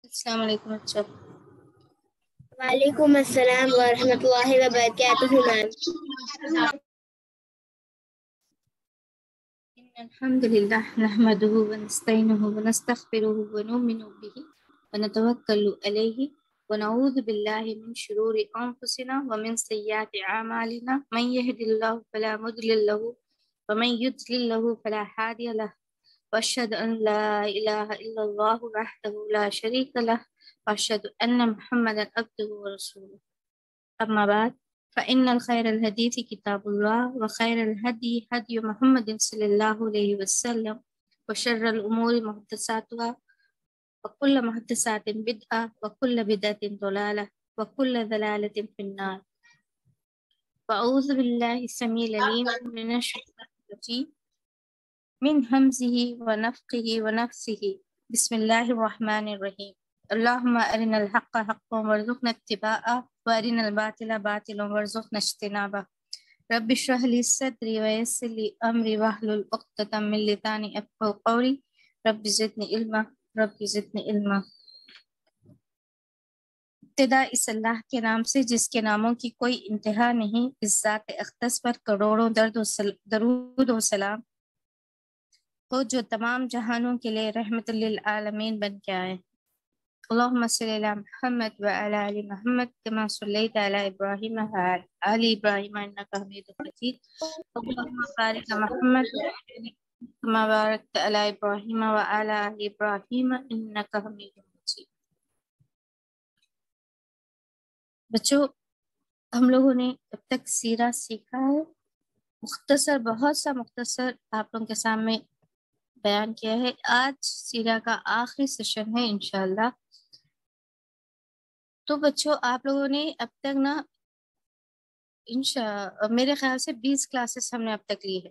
السلام علیکم بچوں. وعلیکم السلام ورحمۃ اللہ وبرکاتہ میم. إن الحمد لله نحمده ونستعينه ونستغفره ونؤمن به ونتوكل عليه ونعوذ بالله من شرور أنفسنا ومن سيئات أعمالنا من يهد الله فلا مضل له ومن يضلل له فلا هادي له وأشهد أن لا إله إلا الله وحده لا شريك له وأشهد أن محمدا عبده ورسوله. أما بعد فإن الخير الحديث كتاب الله وخير الهدي هدي محمد صلى الله عليه وسلم وشر الأمور محدثاتها وكل محدثات بدعة وكل بدعة ضلالة وكل ضلالة في النار. وأعوذ بالله السميع العليم من الشيطان الرجيم من همزه ونفخه ونفسه. بسم الله الرحمن الرحيم. اللهم أرنا الحق حقا وارزقنا اتباعه وأرنا الباطل باطلا وارزقنا اجتنابه. رب اشرح لي صدري ويسر لي أمري واحلل عقدة من لساني يفقهوا قولي. رب زدني علما رب زدني علما. ابتدا اس اللہ کے نام سے جس کے ناموں کی کوئی انتہا نہیں، اس ذات اقدس پر کروڑوں درود و سلام ہو جو تمام جہانوں کے لیے رحمت للعالمین بن کے آئے. اللهم صل على محمد وعلى آل محمد كما صليت على إبراهيم وعلى آل إبراهيم إنك حميد مجيد. اللهم بارك على محمد كما باركت على إبراهيم وعلى آل إبراهيم إنك حميد مجيد. بچوں، ہم لوگوں نے اب تک سیرہ سیکھا ہے، مختصر، بہت سا مختصر آپ لوگوں کے سامنے بیان کیا ہے. آج سیرہ کا آخری سیشن ہے انشاءاللہ. تو بچوں آپ لوگوں نے اب تک نا میرے خیال سے 20 کلاسز ہم نے اب تک لی ہے.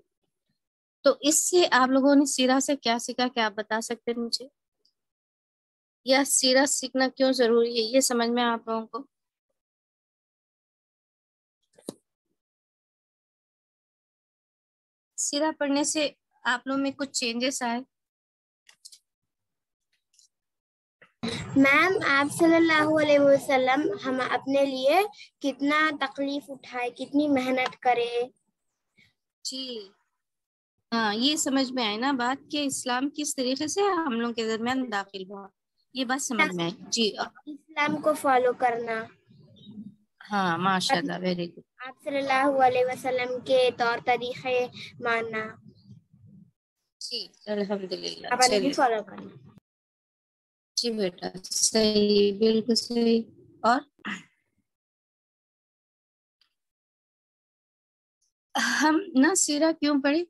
تو اس سے آپ لوگوں نے سیرہ سے کیا سیکھا، کیا آپ بتا سکتے ہیں مجھے؟ یا سیرہ سیکھنا کیوں ضروری ہے یہ سمجھ میں آپ لوگوں کو؟ سیرہ پڑھنے سے آپ لوگوں میں کچھ چینجز آئے؟ میم آپ صلی اللہ علیہ وسلم ہم اپنے لیے کتنا تکلیف اٹھائے، کتنی محنت کرے. جی ہاں، یہ سمجھ میں آئی نا بات کہ اسلام کس طریقے سے ہم لوگوں کے درمیان داخل ہوا، یہ بات سمجھ میں آئی. جی اسلام کو فالو کرنا، ہاں ماشاء اللہ، ویری گڈ. آپ صلی اللہ علیہ وسلم کے طور طریقے ماننا، جی الحمدللہ. پابندی چلیے فالو کرنا. جی بیٹا، صحیح، بالکل صحیح. اور ہم نہ سیرہ کیوں پڑھے،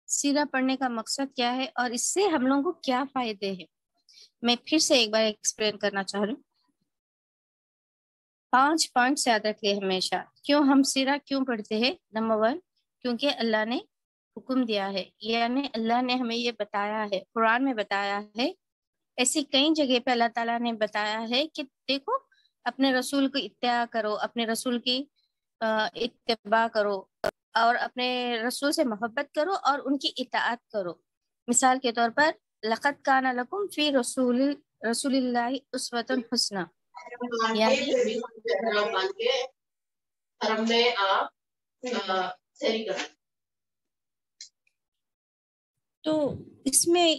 سیرہ پڑھنے کا مقصد کیا ہے، اور اس سے ہم لوگوں کو کیا فائدے ہیں، میں پھر سے ایک بار ایکسپلین کرنا چاہ رہی ہوں. 5 پوائنٹس یاد رکھیے ہمیشہ. کیوں ہم سیرہ کیوں پڑھتے ہیں؟ نمبر 1، کیونکہ اللہ نے حکم دیا ہے، یعنی اللہ نے ہمیں یہ بتایا ہے، قرآن میں بتایا ہے. ایسی کئی جگہ پہ اللہ تعالیٰ نے بتایا ہے کہ دیکھو اپنے رسول کو اتباع کرو، اپنے رسول کی اتباع کرو، اور اپنے رسول سے محبت کرو اور ان کی اطاعت کرو. مثال کے طور پر لقد کان لکم فی رسول اللہ اسوۃ حسنہ، یعنی تو اس میں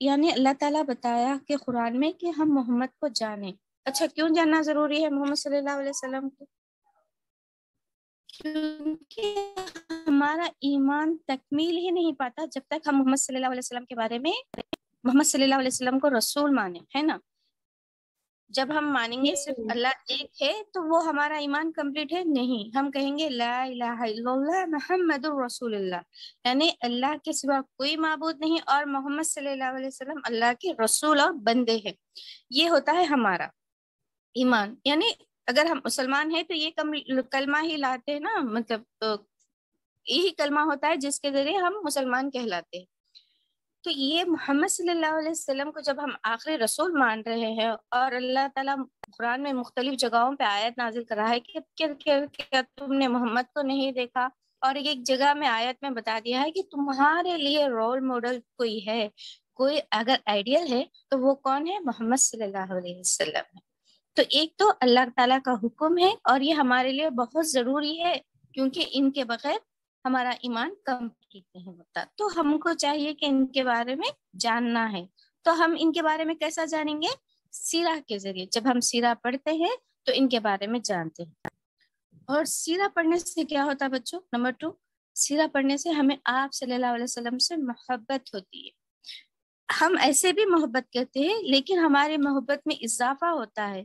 یعنی اللہ تعالیٰ بتایا کہ قرآن میں کہ ہم محمد کو جانیں. اچھا کیوں جاننا ضروری ہے محمد صلی اللہ علیہ وسلم کو؟ کیونکہ ہمارا ایمان تکمیل ہی نہیں پاتا جب تک ہم محمد صلی اللہ علیہ وسلم کے بارے میں، محمد صلی اللہ علیہ وسلم کو رسول مانیں، ہے نا. جب ہم مانیں گے صرف اللہ ایک ہے تو وہ ہمارا ایمان کمپلیٹ ہے نہیں. ہم کہیں گے لا الہ الا اللہ محمد الرسول اللہ، یعنی اللہ کے سوا کوئی معبود نہیں اور محمد صلی اللہ علیہ وسلم اللہ کے رسول اور بندے ہیں. یہ ہوتا ہے ہمارا ایمان. یعنی اگر ہم مسلمان ہیں تو یہ کلمہ ہی لاتے ہیں نا، مطلب یہی کلمہ ہوتا ہے جس کے ذریعے ہم مسلمان کہلاتے ہیں. تو یہ محمد صلی اللہ علیہ وسلم کو جب ہم آخری رسول مان رہے ہیں، اور اللہ تعالیٰ قرآن میں مختلف جگہوں پہ آیت نازل کر رہا ہے کہ کیا تم نے محمد کو نہیں دیکھا، اور ایک جگہ میں آیت میں بتا دیا ہے کہ تمہارے لیے رول ماڈل کوئی ہے، کوئی اگر آئیڈیل ہے تو وہ کون ہے؟ محمد صلی اللہ علیہ وسلم ہے۔ تو ایک تو اللہ تعالیٰ کا حکم ہے اور یہ ہمارے لیے بہت ضروری ہے، کیونکہ ان کے بغیر ہمارا ایمان کمپلیٹ نہیں ہوتا۔ تو ہم کو چاہیے کہ ان کے بارے میں جاننا ہے۔ تو ہم ان کے بارے میں کیسا جانیں گے؟ سیرہ کے ذریعے۔ جب ہم سیرہ پڑھتے ہیں تو ان کے بارے میں جانتے ہیں۔ اور سیرہ پڑھنے سے کیا ہوتا ہے بچوں؟ نمبر 2، سیرہ پڑھنے سے ہمیں آپ صلی اللہ علیہ وسلم سے محبت ہوتی ہے۔ ہم ایسے بھی محبت کرتے ہیں لیکن ہماری محبت میں اضافہ ہوتا ہے۔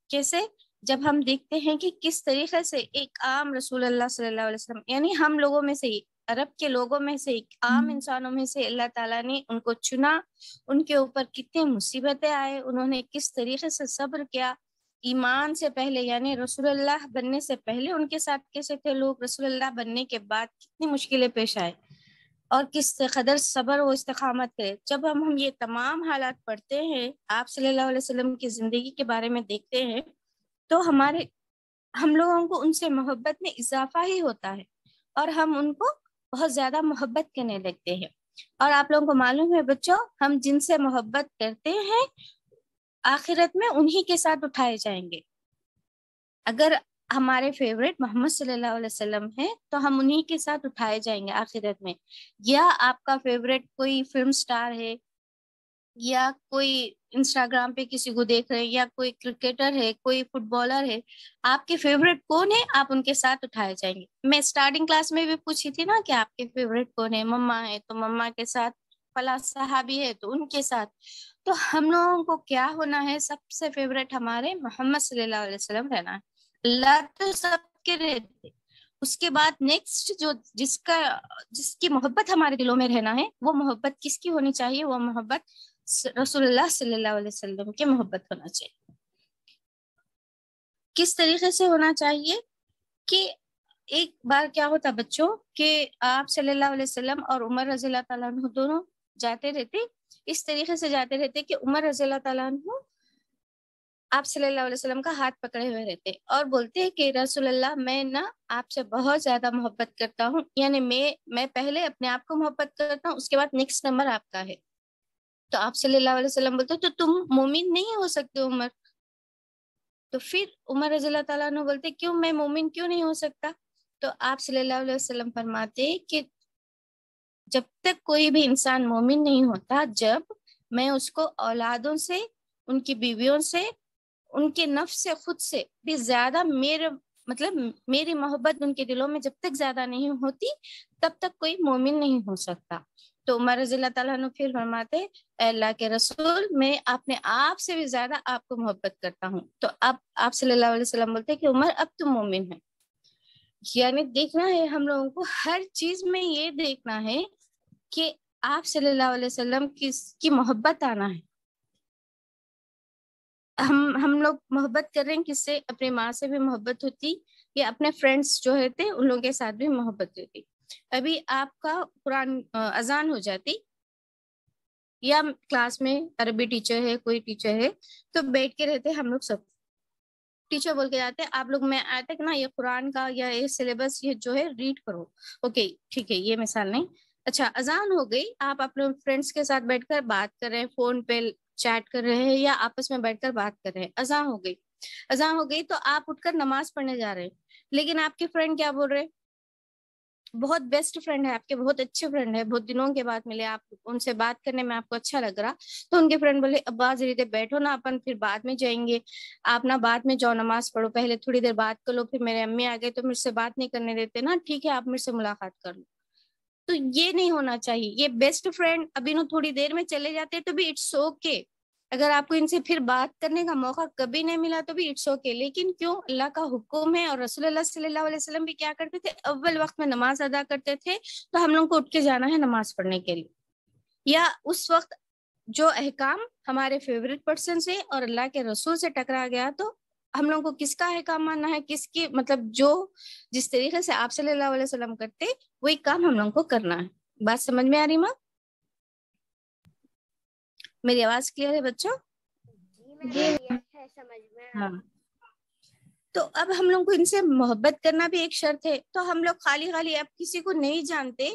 کیسے؟ جب ہم دیکھتے ہیں کہ کس طریقے سے ایک عام رسول اللہ صلی اللہ علیہ وسلم، یعنی ہم لوگوں میں سے، عرب کے لوگوں میں سے، ایک عام انسانوں میں سے اللہ تعالیٰ نے ان کو چنا، ان کے اوپر کتنے مصیبتیں آئے، انہوں نے کس طریقے سے صبر کیا، ایمان سے پہلے یعنی رسول اللہ بننے سے پہلے ان کے ساتھ کیسے تھے لوگ، رسول اللہ بننے کے بعد کتنی مشکلیں پیش آئے، اور کس قدر صبر و استقامت کرے۔ جب ہم یہ تمام حالات پڑھتے ہیں، آپ صلی اللہ علیہ وسلم کی زندگی کے بارے میں دیکھتے ہیں، تو ہم لوگوں کو ان سے محبت میں اضافہ ہی ہوتا ہے اور ہم ان کو بہت زیادہ محبت کرنے لگتے ہیں۔ اور آپ لوگوں کو معلوم ہے بچوں، ہم جن سے محبت کرتے ہیں آخرت میں انہی کے ساتھ اٹھائے جائیں گے۔ اگر ہمارے فیوریٹ محمد صلی اللہ علیہ وسلم ہیں تو ہم انہی کے ساتھ اٹھائے جائیں گے آخرت میں۔ یا آپ کا فیوریٹ کوئی فلم سٹار ہے، یا کوئی انسٹاگرام پہ کسی کو دیکھ رہے ہیں، یا کوئی کرکٹر ہے، کوئی فٹ بالر ہے، آپ کے فیوریٹ کون ہے، آپ ان کے ساتھ اٹھائے جائیں گے۔ میں اسٹارٹنگ کلاس میں بھی پوچھی تھی نا کہ آپ کے فیوریٹ کون ہے، مما ہے تو مما کے ساتھ، فلاں صحابی ہے تو ان کے ساتھ۔ تو ہم لوگوں کو کیا ہونا ہے؟ سب سے فیوریٹ ہمارے محمد صلی اللہ علیہ وسلم رہنا ہے۔ اللہ تو سب کے رہتے، اس کے بعد نیکسٹ جو جس کی محبت ہمارے دلوں میں رہنا ہے، وہ محبت کس کی ہونی چاہیے؟ وہ محبت رسول اللہ صلی اللہ علیہ وسلم کی محبت ہونا چاہیے۔ کس طریقے سے ہونا چاہیے؟ کہ ایک بار کیا ہوتا بچوں کہ آپ صلی اللہ علیہ وسلم اور عمر رضی اللہ تعالیٰ عنہ دونوں جاتے رہتے، اس طریقے سے جاتے رہتے کہ عمر رضی اللہ تعالیٰ عنہ آپ صلی اللہ علیہ وسلم کا ہاتھ پکڑے ہوئے رہتے اور بولتے کہ رسول اللہ میں نا آپ سے بہت زیادہ محبت کرتا ہوں، یعنی میں پہلے اپنے آپ کو محبت کرتا ہوں، اس کے بعد نیکسٹ نمبر آپ کا ہے۔ تو آپ صلی اللہ علیہ وسلم بولتے تو تم مومن نہیں ہو سکتے عمر۔ تو پھر عمر رضی اللہ تعالیٰ عنہ بولتے کیوں میں مومن کیوں نہیں ہو سکتا؟ تو آپ صلی اللہ علیہ وسلم فرماتے کہ جب تک کوئی بھی انسان مومن نہیں ہوتا، جب میں اس کو اولادوں سے، ان کی بیویوں سے، ان کے نفس سے، خود سے بھی زیادہ میری محبت ان کے دلوں میں جب تک زیادہ نہیں ہوتی تب تک کوئی مومن نہیں ہو سکتا۔ تو عمر رضی اللہ تعالیٰ عنہ پھر فرماتے اے اللہ کے رسول، میں اپنے آپ سے بھی زیادہ آپ کو محبت کرتا ہوں۔ تو اب آپ صلی اللہ علیہ وسلم بولتے کہ عمر اب تم مومن ہے۔ یعنی دیکھنا ہے ہم لوگوں کو، ہر چیز میں یہ دیکھنا ہے کہ آپ صلی اللہ علیہ وسلم کی محبت آنا ہے۔ ہم لوگ محبت کر رہے ہیں کس سے؟ اپنی ماں سے بھی محبت ہوتی، یا اپنے فرینڈس جو ہوتے ان لوگوں کے ساتھ بھی محبت ہوتی۔ ابھی آپ کا قرآن اذان ہو جاتی، یا کلاس میں عربی ٹیچر ہے، کوئی ٹیچر ہے، تو بیٹھ کے رہتے ہم لوگ سب، ٹیچر بول کے جاتے آپ لوگ میں آیا تک نا یہ قرآن کا یا یہ سلیبس یہ جو ہے ریڈ کرو۔ اوکے ٹھیک ہے، یہ مثال نہیں۔ اچھا اذان ہو گئی، آپ اپنے فرینڈس کے ساتھ بیٹھ کر بات کر رہے ہیں، فون پہ چیٹ کر رہے ہیں، یا آپس میں بیٹھ کر بات کر رہے ہیں، اذان ہو گئی۔ اذان ہو گئی تو آپ اٹھ کر نماز پڑھنے جا رہے ہیں، لیکن آپ کے فرینڈ کیا بول رہے؟ بہت بیسٹ فرینڈ ہے آپ کے، بہت اچھے فرینڈ ہے، بہت دنوں کے بعد ملے آپ، ان سے بات کرنے میں آپ کو اچھا لگ رہا، تو ان کے فرینڈ بولے ابا ذری دیر بیٹھو نا، اپن پھر بعد میں جائیں گے، آپ نا بعد میں جاؤ نماز پڑھو، پہلے تھوڑی دیر بات کر لو، پھر میرے امی آ گئے تو مجھ سے بات نہیں کرنے دیتے نا، ٹھیک ہے آپ میرے سے ملاقات کر لو۔ تو یہ نہیں ہونا چاہیے۔ یہ بیسٹ فرینڈ ابھی نو تھوڑی دیر میں چلے جاتے تو بھی اٹس اوکے، اگر آپ کو ان سے پھر بات کرنے کا موقع کبھی نہیں ملا تو بھی اٹس اوکے، لیکن کیوں؟ اللہ کا حکم ہے، اور رسول اللہ صلی اللہ علیہ وسلم بھی کیا کرتے تھے؟ اول وقت میں نماز ادا کرتے تھے، تو ہم لوگ کو اٹھ کے جانا ہے نماز پڑھنے کے لیے۔ یا اس وقت جو احکام ہمارے فیوریٹ پرسن سے اور اللہ کے رسول سے ٹکرا گیا، تو ہم لوگوں کو کس کا احکام ماننا ہے؟ کس کی جو جس طریقے سے آپ صلی اللہ علیہ وسلم کرتے وہی کام ہم لوگوں کو کرنا ہے۔ بات سمجھ میں آ رہی ماں؟ میری آواز کلیئر ہے بچوں؟ جی کلیئر ہے، سمجھ میں ہاں۔ تو اب ہم لوگ کو ان سے محبت کرنا بھی ایک شرط ہے. تو ہم لوگ خالی اب کسی کو نہیں جانتے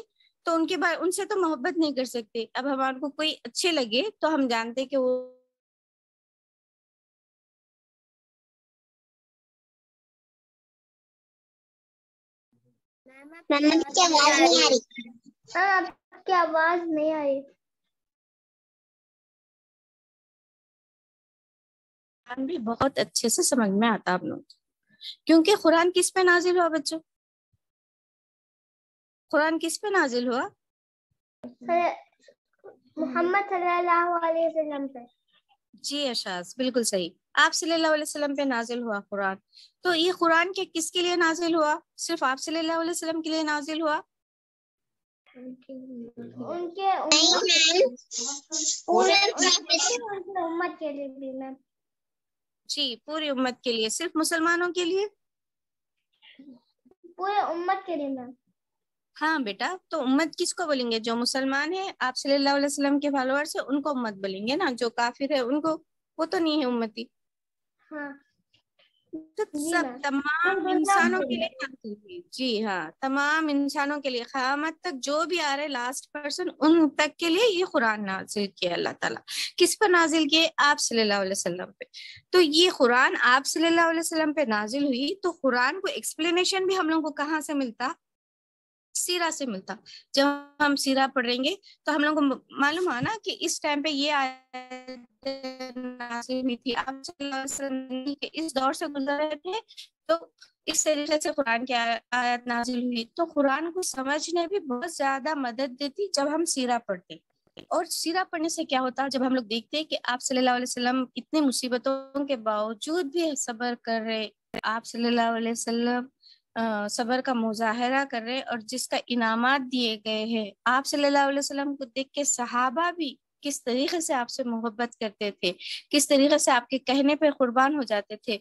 تو ان کے بعد ان سے تو محبت نہیں کر سکتے. اب ہمارے کو کوئی اچھے لگے تو ہم جانتے کہ وہ میم کی آواز نہیں آ رہی. ہاں آپ کی آواز نہیں آ رہی. قرآن بھی بہت اچھے سے سمجھ میں آتا آپ لوگ. کیونکہ قرآن کس پہ نازل ہوا بچوں؟ قرآن کس پہ نازل ہوا؟ محمد صلی اللہ علیہ وسلم پہ. جی اشاز بالکل صحیح. آپ صلی اللہ علیہ وسلم پہ نازل ہوا قرآن. تو یہ قرآن کے کس کے لیے نازل ہوا؟ صرف آپ صلی اللہ علیہ وسلم کے لیے نازل ہوا؟ ان کے امت کے لیے بھی میم. جی پوری امت کے لیے. صرف مسلمانوں کے لیے؟ پورے امت کے لیے میم. ہاں بیٹا تو امت کس کو بولیں گے؟ جو مسلمان ہیں آپ صلی اللہ علیہ وسلم کے فالوورز ہیں ان کو امت بولیں گے نا. جو کافر ہے ان کو وہ تو نہیں ہے امتی. ہاں تو جی سب میم. تمام انسانوں کے لیے نازل ہوئی. جی ہاں تمام انسانوں کے لیے قیامت تک جو بھی آ رہے لاسٹ پرسن ان تک کے لیے یہ قرآن نازل کیا اللہ تعالیٰ. کس پر نازل کیے؟ آپ صلی اللہ علیہ وسلم پہ. تو یہ قرآن آپ صلی اللہ علیہ وسلم پہ نازل ہوئی تو قرآن کو ایکسپلینیشن بھی ہم لوگوں کو کہاں سے ملتا؟ سیرہ سے ملتا. جب ہم سیرہ پڑھیں گے تو ہم لوگ کو معلوم ہوا نا کہ اس ٹائم پہ یہ آیت نازل ہوئی تھی. آپ صلی اللہ علیہ وسلم کے اس دور سے گزر رہے تھے تو اس طریقے سے قرآن کی آیت نازل ہوئی. تو قرآن کو سمجھنے بھی بہت زیادہ مدد دیتی جب ہم سیرہ پڑھتے. اور سیرہ پڑھنے سے کیا ہوتا ہے؟ جب ہم لوگ دیکھتے ہیں کہ آپ صلی اللہ علیہ وسلم اتنے مصیبتوں کے باوجود بھی صبر کر رہے. آپ صلی اللہ علیہ وسلم صبر کا مظاہرہ کر رہے اور جس کا انعامات دیے گئے ہیں. آپ صلی اللہ علیہ وسلم کو دیکھ کے صحابہ بھی کس طریقے سے آپ سے محبت کرتے تھے, کس طریقے سے آپ کے کہنے پہ قربان ہو جاتے تھے,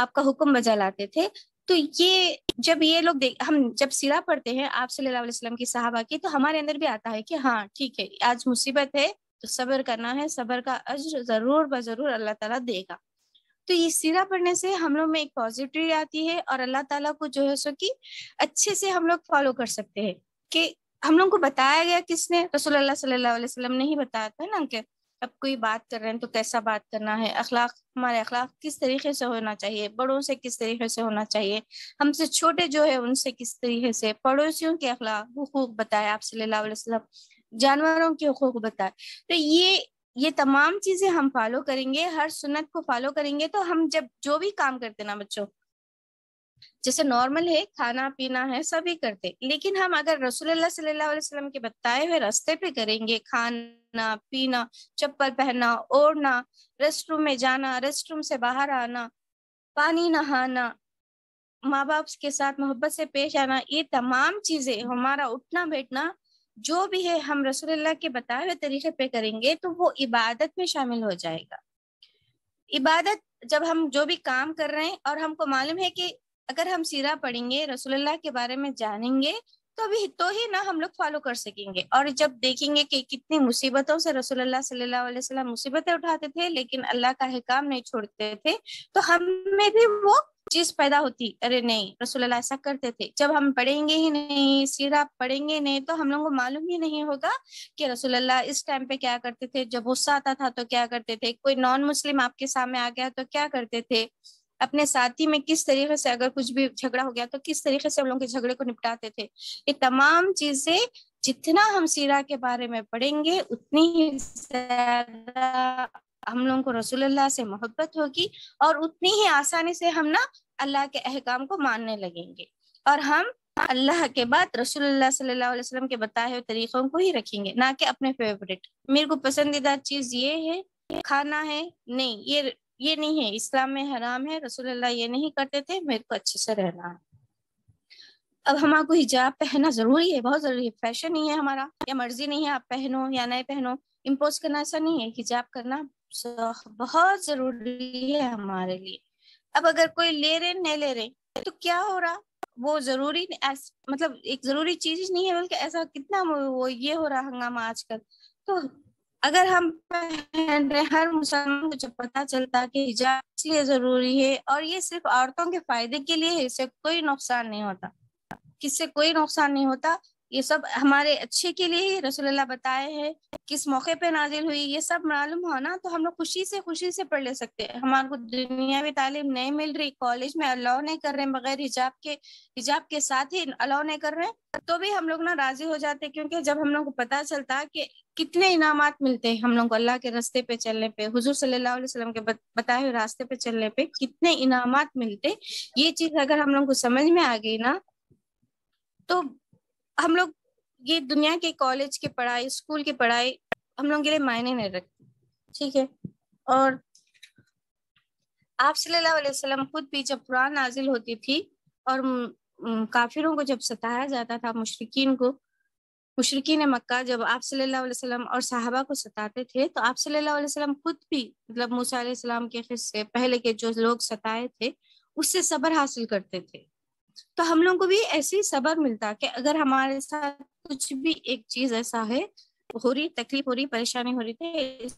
آپ کا حکم بجا لاتے تھے. تو یہ جب یہ لوگ ہم جب سیرہ پڑھتے ہیں آپ صلی اللہ علیہ وسلم کی صحابہ کی تو ہمارے اندر بھی آتا ہے کہ ہاں ٹھیک ہے آج مصیبت ہے تو صبر کرنا ہے, صبر کا اجر ضرور بضرور اللہ تعالیٰ دے گا. تو یہ سیرہ پڑھنے سے ہم لوگ میں ایک پازیٹیوٹی آتی ہے اور اللہ تعالیٰ کو جو ہے سو کہ اچھے سے ہم لوگ فالو کر سکتے ہیں. کہ ہم لوگ کو بتایا گیا کس نے؟ رسول اللہ صلی اللہ علیہ وسلم نے ہی بتایا تھا نا کہ اب کوئی بات کر رہے ہیں تو کیسا بات کرنا ہے, اخلاق ہمارے اخلاق کس طریقے سے ہونا چاہیے, بڑوں سے کس طریقے سے ہونا چاہیے, ہم سے چھوٹے جو ہے ان سے کس طریقے سے, پڑوسیوں کے اخلاق حقوق بتائے آپ صلی اللہ علیہ وسلم, جانوروں کے حقوق بتائے. تو یہ تمام چیزیں ہم فالو کریں گے, ہر سنت کو فالو کریں گے. تو ہم جب جو بھی کام کرتے نا بچوں, جیسے نارمل ہے کھانا پینا ہے سبھی کرتے, لیکن ہم اگر رسول اللہ صلی اللہ علیہ وسلم کے بتائے ہوئے راستے پہ کریں گے, کھانا پینا, چپل پہننا, اوڑھنا, ریسٹ روم میں جانا, ریسٹ روم سے باہر آنا, پانی نہانا, ماں باپ کے ساتھ محبت سے پیش آنا, یہ تمام چیزیں ہمارا اٹھنا بیٹھنا جو بھی ہے ہم رسول اللہ کے بتائے ہوئے طریقے پہ کریں گے تو وہ عبادت میں شامل ہو جائے گا. عبادت جب ہم جو بھی کام کر رہے ہیں اور ہم کو معلوم ہے کہ اگر ہم سیرہ پڑھیں گے رسول اللہ کے بارے میں جانیں گے تو ہی نا ہم لوگ فالو کر سکیں گے. اور جب دیکھیں گے کہ کتنی مصیبتوں سے رسول اللہ صلی اللہ علیہ وسلم مصیبتیں اٹھاتے تھے لیکن اللہ کا حکام نہیں چھوڑتے تھے, تو ہم میں بھی وہ چیز پیدا ہوتی, ارے نہیں رسول اللہ ایسا کرتے تھے. جب ہم پڑھیں گے ہی نہیں, سیرہ پڑھیں گے نہیں, تو ہم لوگوں کو معلوم ہی نہیں ہوگا کہ رسول اللہ اس ٹائم پہ کیا کرتے تھے, جب غصہ آتا تھا تو کیا کرتے تھے, کوئی نان مسلم آپ کے سامنے آ گیا تو کیا کرتے تھے, اپنے ساتھی میں کس طریقے سے اگر کچھ بھی جھگڑا ہو گیا تو کس طریقے سے ہم لوگوں کے جھگڑے کو نپٹاتے تھے. یہ تمام چیزیں جتنا ہم سیرہ کے بارے میں پڑھیں گے اتنی ہی زیادہ ہم لوگوں کو رسول اللہ سے محبت ہوگی اور اتنی ہی آسانی سے ہم نا اللہ کے احکام کو ماننے لگیں گے, اور ہم اللہ کے بعد رسول اللہ صلی اللہ علیہ وسلم کے بتائے ہوئے طریقوں کو ہی رکھیں گے, نہ کہ اپنے فیوریٹ. میرے کو پسندیدہ چیز یہ ہے کھانا ہے, نہیں یہ نہیں ہے, اسلام میں حرام ہے, رسول اللہ یہ نہیں کرتے تھے, میرے کو اچھے سے رہنا ہے. اب ہمارا کو حجاب پہننا ضروری ہے, بہت ضروری ہے, فیشن نہیں ہے ہمارا, یا مرضی نہیں ہے آپ پہنو یا نہیں پہنو, امپوز کرنا ایسا نہیں ہے. حجاب کرنا بہت ضروری ہے ہمارے لیے. اب اگر کوئی لے رہے نہیں لے رہے تو کیا ہو رہا, وہ ضروری مطلب ایک ضروری چیز نہیں ہے, بلکہ ایسا کتنا وہ یہ ہو رہا ہنگامہ آج کل. تو اگر ہم پہن رہے، ہر مسلمان کو جب پتہ چلتا کہ حجاب اس لیے ضروری ہے اور یہ صرف عورتوں کے فائدے کے لیے ہے، اس سے کوئی نقصان نہیں ہوتا، کس سے کوئی نقصان نہیں ہوتا، یہ سب ہمارے اچھے کے لیے ہی رسول اللہ بتائے ہیں، کس موقع پہ نازل ہوئی یہ سب معلوم ہونا تو ہم لوگ خوشی سے پڑھ لے سکتے ہیں۔ ہمارے کو دنیاوی تعلیم نہیں مل رہی، کالج میں الاؤ نہیں کر رہے ہیں بغیر حجاب کے ساتھ ہی الاؤ نہیں کر رہے ہیں، تو بھی ہم لوگ نا راضی ہو جاتے، کیونکہ جب ہم لوگ کو پتہ چلتا کہ کتنے انعامات ملتے ہیں ہم لوگ کو اللہ کے راستے پہ چلنے پہ، حضور صلی اللہ علیہ وسلم کے بتائے ہوئے راستے پہ چلنے پہ کتنے انعامات ملتے، یہ چیز اگر ہم لوگ کو سمجھ میں آ گئی نا تو ہم لوگ یہ دنیا کے کالج کی پڑھائی، اسکول کی پڑھائی ہم لوگوں کے لیے معنی نہیں رکھتی، ٹھیک ہے۔ اور آپ صلی اللہ علیہ وسلم خود بھی جب قرآن نازل ہوتی تھی اور کافروں کو جب ستایا جاتا تھا، مشرکین مکہ جب آپ صلی اللہ علیہ وسلم اور صحابہ کو ستاتے تھے تو آپ صلی اللہ علیہ وسلم خود بھی مطلب موسیٰ علیہ السلام کے قصے پہلے کے جو لوگ ستائے تھے اس سے صبر حاصل کرتے تھے، تو ہم لوگوں کو بھی ایسے ہی صبر ملتا کہ اگر ہمارے ساتھ کچھ بھی ایک چیز ایسا ہے ہو رہی، تکلیف ہو رہی، پریشانی ہو رہی تھی، اس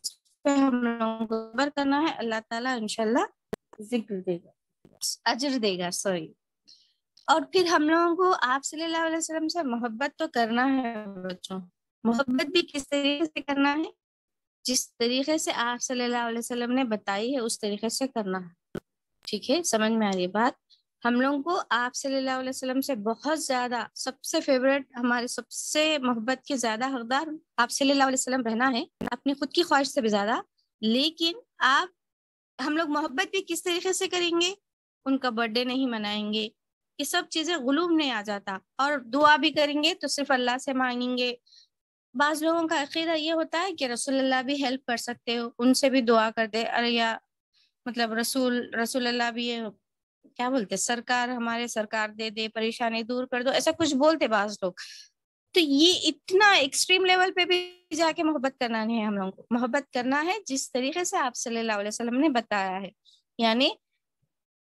پہ ہم لوگوں کو صبر کرنا ہے، اللہ تعالیٰ انشاءاللہ ذکر دے گا، اجر دے گا، سوری۔ اور پھر ہم لوگوں کو آپ صلی اللہ علیہ وسلم سے محبت تو کرنا ہے بچوں، محبت بھی کس طریقے سے کرنا ہے، جس طریقے سے آپ صلی اللہ علیہ وسلم نے بتائی ہے اس طریقے سے کرنا ہے، ٹھیک ہے، سمجھ میں آ رہی بات۔ ہم لوگوں کو آپ صلی اللہ علیہ وسلم سے بہت زیادہ، سب سے فیوریٹ، ہمارے سب سے محبت کے زیادہ حقدار آپ صلی اللہ علیہ وسلم رہنا ہے، اپنی خود کی خواہش سے بھی زیادہ، لیکن ہم لوگ محبت بھی کس طریقے سے کریں گے، ان کا برتھ ڈے نہیں منائیں گے، یہ سب چیزیں غلوب نہیں آ جاتا، اور دعا بھی کریں گے تو صرف اللہ سے مانگیں گے۔ بعض لوگوں کا عقیدہ یہ ہوتا ہے کہ رسول اللہ بھی ہیلپ کر سکتے ہو، ان سے بھی دعا کر دے، ارے یا مطلب رسول اللہ بھی یہ کیا بولتے، سرکار، ہمارے سرکار دے دے، پریشانی دور کر دو، ایسا کچھ بولتے بعض لوگ، تو یہ اتنا ایکسٹریم لیول پہ بھی جا کے محبت کرنا نہیں ہے، ہم لوگوں کو محبت کرنا ہے جس طریقے سے آپ صلی اللہ علیہ وسلم نے بتایا ہے، یعنی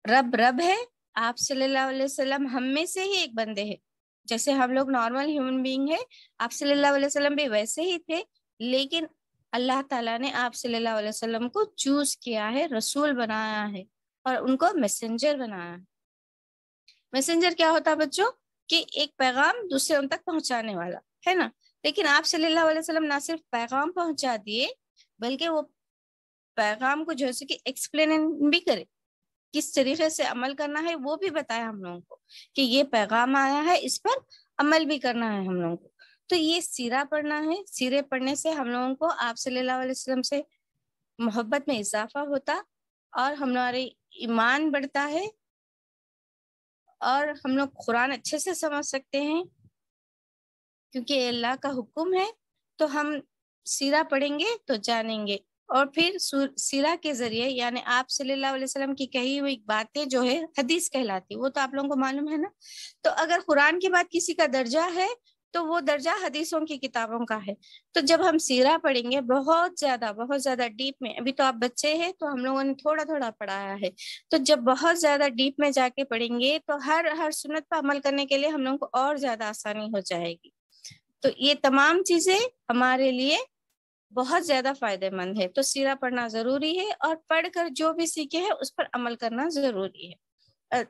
رب ہے، آپ صلی اللہ علیہ وسلم ہم میں سے ہی ایک بندے ہیں، جیسے ہم لوگ نارمل ہیومن بینگ ہے، آپ صلی اللہ علیہ وسلم بھی ویسے ہی تھے، لیکن اللہ تعالیٰ نے آپ صلی اللہ علیہ وسلم کو چوز کیا ہے، رسول بنایا ہے، اور ان کو میسنجر بنایا ہے۔ میسنجر کیا ہوتا ہے بچوں؟ کہ ایک پیغام دوسرے ان تک پہنچانے والا ہے نا، لیکن آپ صلی اللہ علیہ وسلم نہ صرف پیغام پہنچا دیے بلکہ وہ پیغام کو جیسے کہ ایکسپلین بھی کرے، کس طریقے سے عمل کرنا ہے وہ بھی بتایا ہم لوگوں کو، کہ یہ پیغام آیا ہے، اس پر عمل بھی کرنا ہے ہم لوگوں کو، تو یہ سیرہ پڑھنا ہے، سیرے پڑھنے سے ہم لوگوں کو آپ صلی اللہ علیہ وسلم سے محبت میں اضافہ ہوتا اور ہمارے ایمان بڑھتا ہے، اور ہم لوگ قرآن اچھے سے سمجھ سکتے ہیں، کیونکہ اللہ کا حکم ہے، تو ہم سیرہ پڑھیں گے تو جانیں گے، اور پھر سیرہ کے ذریعے یعنی آپ صلی اللہ علیہ وسلم کی کہی ہوئی باتیں جو ہے حدیث کہلاتی، وہ تو آپ لوگوں کو معلوم ہے نا، تو اگر قرآن کے بعد کسی کا درجہ ہے تو وہ درجہ حدیثوں کی کتابوں کا ہے، تو جب ہم سیرہ پڑھیں گے بہت زیادہ ڈیپ میں، ابھی تو آپ بچے ہیں تو ہم لوگوں نے تھوڑا پڑھایا ہے، تو جب بہت زیادہ ڈیپ میں جا کے پڑھیں گے تو ہر سنت پر عمل کرنے کے لیے ہم لوگوں کو اور زیادہ آسانی ہو جائے گی، تو یہ تمام چیزیں ہمارے لیے بہت زیادہ فائدہ مند ہے، تو سیرہ پڑھنا ضروری ہے، اور پڑھ کر جو بھی سیکھے ہیں اس پر عمل کرنا ضروری ہے۔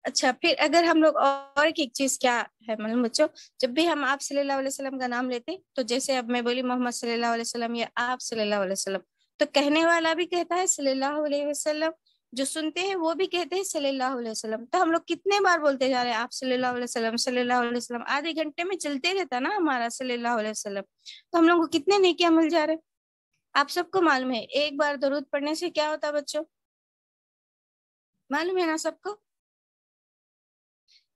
اچھا، پھر اگر ہم لوگ اور ایک چیز کیا ہے معلوم بچوں، جب بھی ہم آپ صلی اللہ علیہ وسلم کا نام لیتے تو جیسے اب میں بولی محمد صلی اللہ علیہ وسلم یا آپ صلی اللہ علیہ وسلم، تو کہنے والا بھی کہتا ہے صلی اللہ علیہ وسلم، جو سنتے ہیں وہ بھی کہتے ہیں صلی اللہ علیہ وسلم، تو ہم لوگ کتنے بار بولتے جا رہے ہیں آپ صلی اللہ علیہ وسلم، صلی اللہ علیہ وسلم، آدھے گھنٹے میں چلتے رہتا نا ہمارا صلی اللہ علیہ وسلم، تو ہم لوگوں کو کتنے نیکیاں مل جا رہے، آپ سب کو معلوم ہے، ایک بار درود پڑھنے سے کیا ہوتا بچوں، معلوم ہے نا سب کو،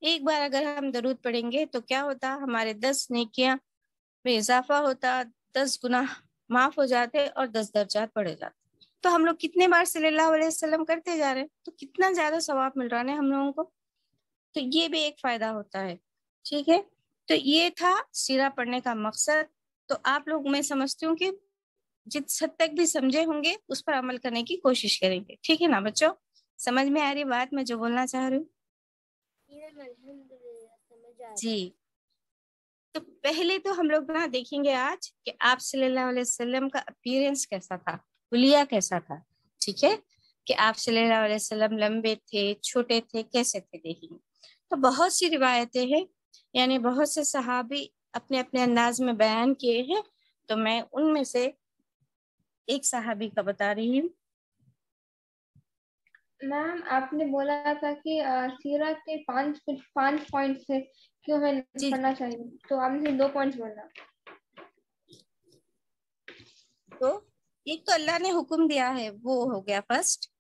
ایک بار اگر ہم درود پڑھیں گے تو کیا ہوتا، ہمارے 10 نیکیاں میں اضافہ ہوتا، 10 گناہ معاف ہو جاتے اور 10 درجات بڑھے جاتے، تو ہم لوگ کتنے بار صلی اللہ علیہ وسلم کرتے جا رہے ہیں تو کتنا زیادہ ثواب مل رہا ہے ہم لوگوں کو، تو یہ بھی ایک فائدہ ہوتا ہے، ٹھیک ہے، تو یہ تھا سیرہ پڑھنے کا مقصد، تو آپ لوگ میں سمجھتی ہوں کہ جس حد تک بھی سمجھے ہوں گے اس پر عمل کرنے کی کوشش کریں گے، ٹھیک ہے نا بچوں، سمجھ میں آ رہی بات میں جو بولنا چاہ رہی ہوں؟ الحمدللہ سمجھ آ رہی جی تو پہلے تو ہم لوگ نا دیکھیں گے آج کہ آپ صلی اللہ علیہ وسلم کا اپیرنس کیسا تھا، حلیہ کیسا تھا. ٹھیک ہے، کہ آپ صلی اللہ علیہ وسلم لمبے تھے، چھوٹے تھے، کیسے تھے دیکھیں گے. تو بہت سی روایتیں ہیں، یعنی بہت سے صحابی اپنے اپنے انداز میں بیان کیے ہیں. تو میں ان میں سے ایک صحابی کا بتا رہی ہوں. میم آپ نے بولا تھا کہ سیرت کے 5 پوائنٹس سے کیوں ہمیں پڑھنا چاہیے، تو آپ نے 2 پوائنٹس بولا. تو ایک تو اللہ نے حکم دیا ہے، وہ ہو گیا فرسٹ.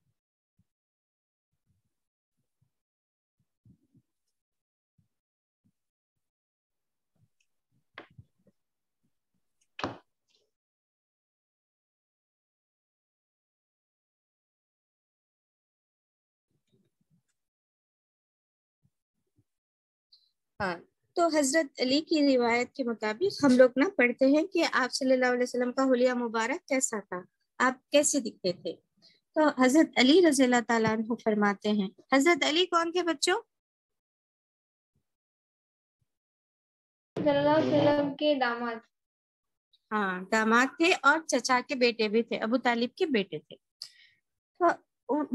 ہاں، تو حضرت علی کی روایت کے مطابق ہم لوگ نا پڑھتے ہیں کہ آپ صلی اللہ علیہ وسلم کا حلیہ مبارک کیسا تھا، آپ کیسے دکھتے تھے. تو حضرت علی رضی اللہ تعالیٰ عنہ فرماتے ہیں. حضرت علی کون تھے بچوں؟ صلی اللہ علیہ وسلم کے داماد. ہاں، داماد تھے اور چچا کے بیٹے بھی تھے، ابو طالب کے بیٹے تھے. تو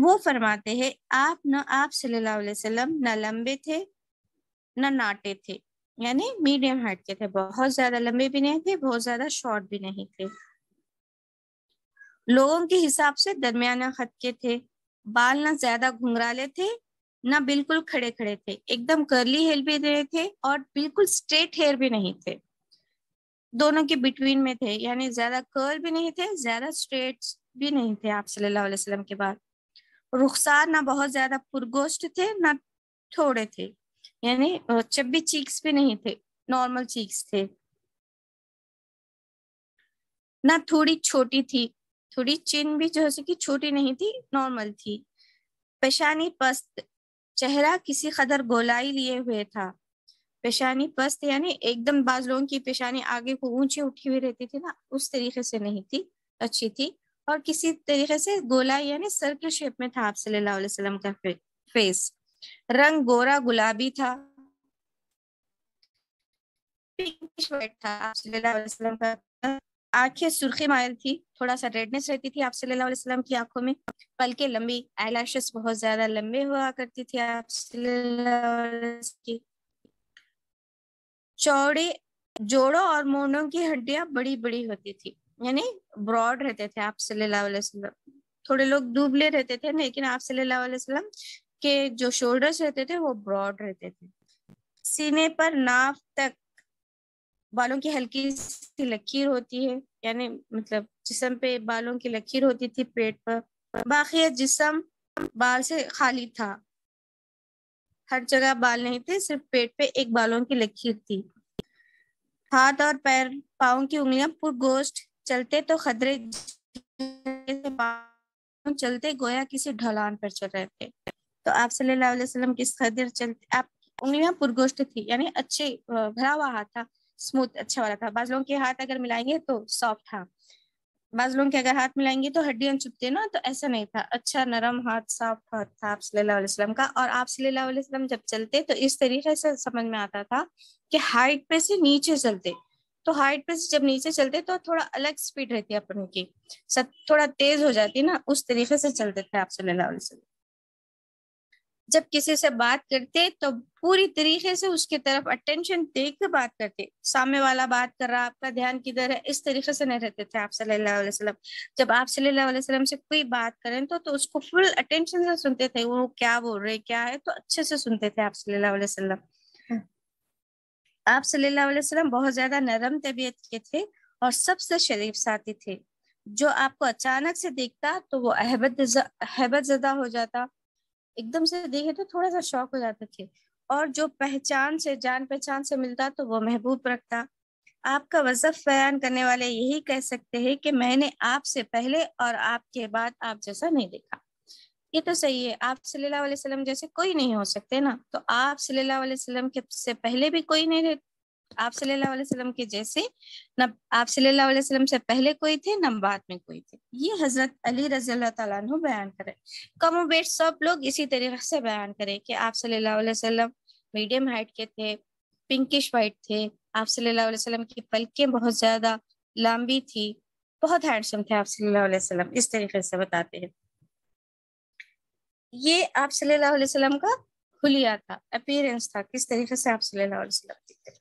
وہ فرماتے ہیں آپ صلی اللہ علیہ وسلم نہ لمبے تھے نہ ناٹے تھے، یعنی میڈیم ہائٹ کے تھے، بہت زیادہ لمبے بھی نہیں تھے، بہت زیادہ شارٹ بھی نہیں تھے. لوگوں کے حساب سے درمیانہ خط کے تھے. بال نہ زیادہ گھنگرالے تھے نہ بالکل کھڑے کھڑے تھے، ایک دم کرلی ہیئر بھی نہیں تھے اور بالکل اسٹریٹ ہیئر بھی نہیں تھے، دونوں کے بٹوین میں تھے، یعنی زیادہ کرل بھی نہیں تھے، زیادہ اسٹریٹ بھی نہیں تھے آپ صلی اللہ علیہ وسلم کے بعد. رخسار نہ بہت زیادہ پرگوشت تھے نہ تھوڑے تھے، یعنی چبی چیکس بھی نہیں تھے، نارمل چیکس تھے. نہ تھوڑی چھوٹی تھی، تھوڑی چن بھی جو ہے کہ چھوٹی نہیں تھی، نارمل تھی. پیشانی پست، چہرہ کسی قدر گولائی لیے ہوئے تھا. پیشانی پست یعنی ایک دم بعض لوگوں کی پیشانی آگے کو اونچی اٹھی ہوئی رہتی تھی نا، اس طریقے سے نہیں تھی، اچھی تھی. اور کسی طریقے سے گولائی یعنی سرکل شیپ میں تھا آپ صلی اللہ علیہ وسلم کا فیس. رنگ گورا گلابی تھا، پنکش وائٹ تھا آپ صلی اللہ علیہ وسلم کا. آنکھیں سرخی مائل تھی، تھوڑا سا ریڈنس رہتی تھی آپ صلی اللہ علیہ وسلم کی آنکھوں میں. پلکیں لمبی، آئی لاشز بہت زیادہ لمبے ہوا کرتی تھی آپ صلی اللہ علیہ وسلم کی. چوڑے جوڑوں اور مونڈوں کی ہڈیاں بڑی بڑی ہوتی تھی، یعنی براڈ رہتے تھے آپ صلی اللہ علیہ وسلم. تھوڑے لوگ دوبلے رہتے تھے، لیکن آپ صلی اللہ علیہ وسلم کے جو شولڈرز رہتے تھے وہ براڈ رہتے تھے. سینے پر ناف تک بالوں کی ہلکی سی لکیر ہوتی ہے، یعنی مطلب جسم پہ بالوں کی لکیر ہوتی تھی پیٹ پر. باقی جسم بال سے خالی تھا، ہر جگہ بال نہیں تھے، صرف پیٹ پہ ایک بالوں کی لکیر تھی. ہاتھ اور پاؤں کی انگلیاں پر گوشت، چلتے تو خدرے چلتے گویا کسی ڈھلان پر چل رہے تھے. تو آپ صلی اللہ علیہ وسلم کس قدر چلتے، آپ انگلیاں پرگوشت تھی، یعنی اچھے بھرا ہوا ہاتھ تھا، اسموتھ اچھا والا تھا. بعض لوگوں کے ہاتھ اگر ملائیں گے تو سافٹ تھا، بعض لوگوں کے اگر ہاتھ ملائیں گے تو ہڈیاں چپتے نا، تو ایسا نہیں تھا، اچھا نرم ہاتھ، سافٹ ہاتھ تھا آپ صلی اللہ علیہ وسلم کا. اور آپ صلی اللہ علیہ وسلم جب چلتے تو اس طریقے سے سمجھ میں آتا تھا کہ ہائٹ پہ سے نیچے چلتے. تو ہائٹ پہ سے جب نیچے چلتے تو تھوڑا الگ سپیڈ رہتی ہے اپن کی، تھوڑا تیز ہو جاتی نا، اس طریقے سے چلتے تھے آپ صلی اللہ علیہ وسلم. جب کسی سے بات کرتے تو پوری طریقے سے اس کی طرف اٹینشن دے کے بات کرتے، سامنے والا بات کر رہا، آپ کا دھیان کدھر ہے، اس طریقے سے نہیں رہتے تھے آپ صلی اللہ علیہ وسلم. جب آپ صلی اللہ علیہ وسلم سے کوئی بات کریں تو اس کو فل اٹینشن سے سنتے تھے، وہ کیا بول رہے کیا ہے، تو اچھے سے سنتے تھے آپ صلی اللہ علیہ وسلم. آپ صلی اللہ علیہ وسلم بہت زیادہ نرم طبیعت کے تھے اور سب سے شریف ساتھی تھے. جو آپ کو اچانک سے دیکھتا تو وہ ہیبت زدہ ہو جاتا، ایک دم سے دیکھے تو تھوڑا سا شوق ہو جاتے تھے. اور جو پہچان سے جان پہچان سے ملتا تو وہ محبوب رکھتا. آپ کا وصف بیان کرنے والے یہی کہہ سکتے ہیں کہ میں نے آپ سے پہلے اور آپ کے بعد آپ جیسا نہیں دیکھا. یہ تو صحیح ہے، آپ صلی اللہ علیہ وسلم جیسے کوئی نہیں ہو سکتے نا. تو آپ صلی اللہ علیہ وسلم کے سے پہلے بھی کوئی نہیں رہتے، آپ صلی اللہ علیہ وسلم کے جیسے نہ آپ صلی اللہ علیہ وسلم سے پہلے کوئی تھے نہ بعد میں کوئی تھے. یہ حضرت علی رضی اللہ تعالیٰ عنہ بیان کرے. کم و بیش سب لوگ اسی طریقے سے بیان کریں کہ آپ صلی اللہ علیہ وسلم میڈیم ہائٹ کے تھے، پنکش وائٹ تھے، آپ صلی اللہ علیہ وسلم کی پلکیں بہت زیادہ لمبی تھی، بہت ہینڈسم تھے آپ صلی اللہ علیہ وسلم، اس طریقے سے بتاتے ہیں. یہ آپ صلی اللہ علیہ وسلم کا حلیہ تھا، اپیرنس تھا، کس طریقے سے آپ صلی اللہ علیہ وسلم تھے.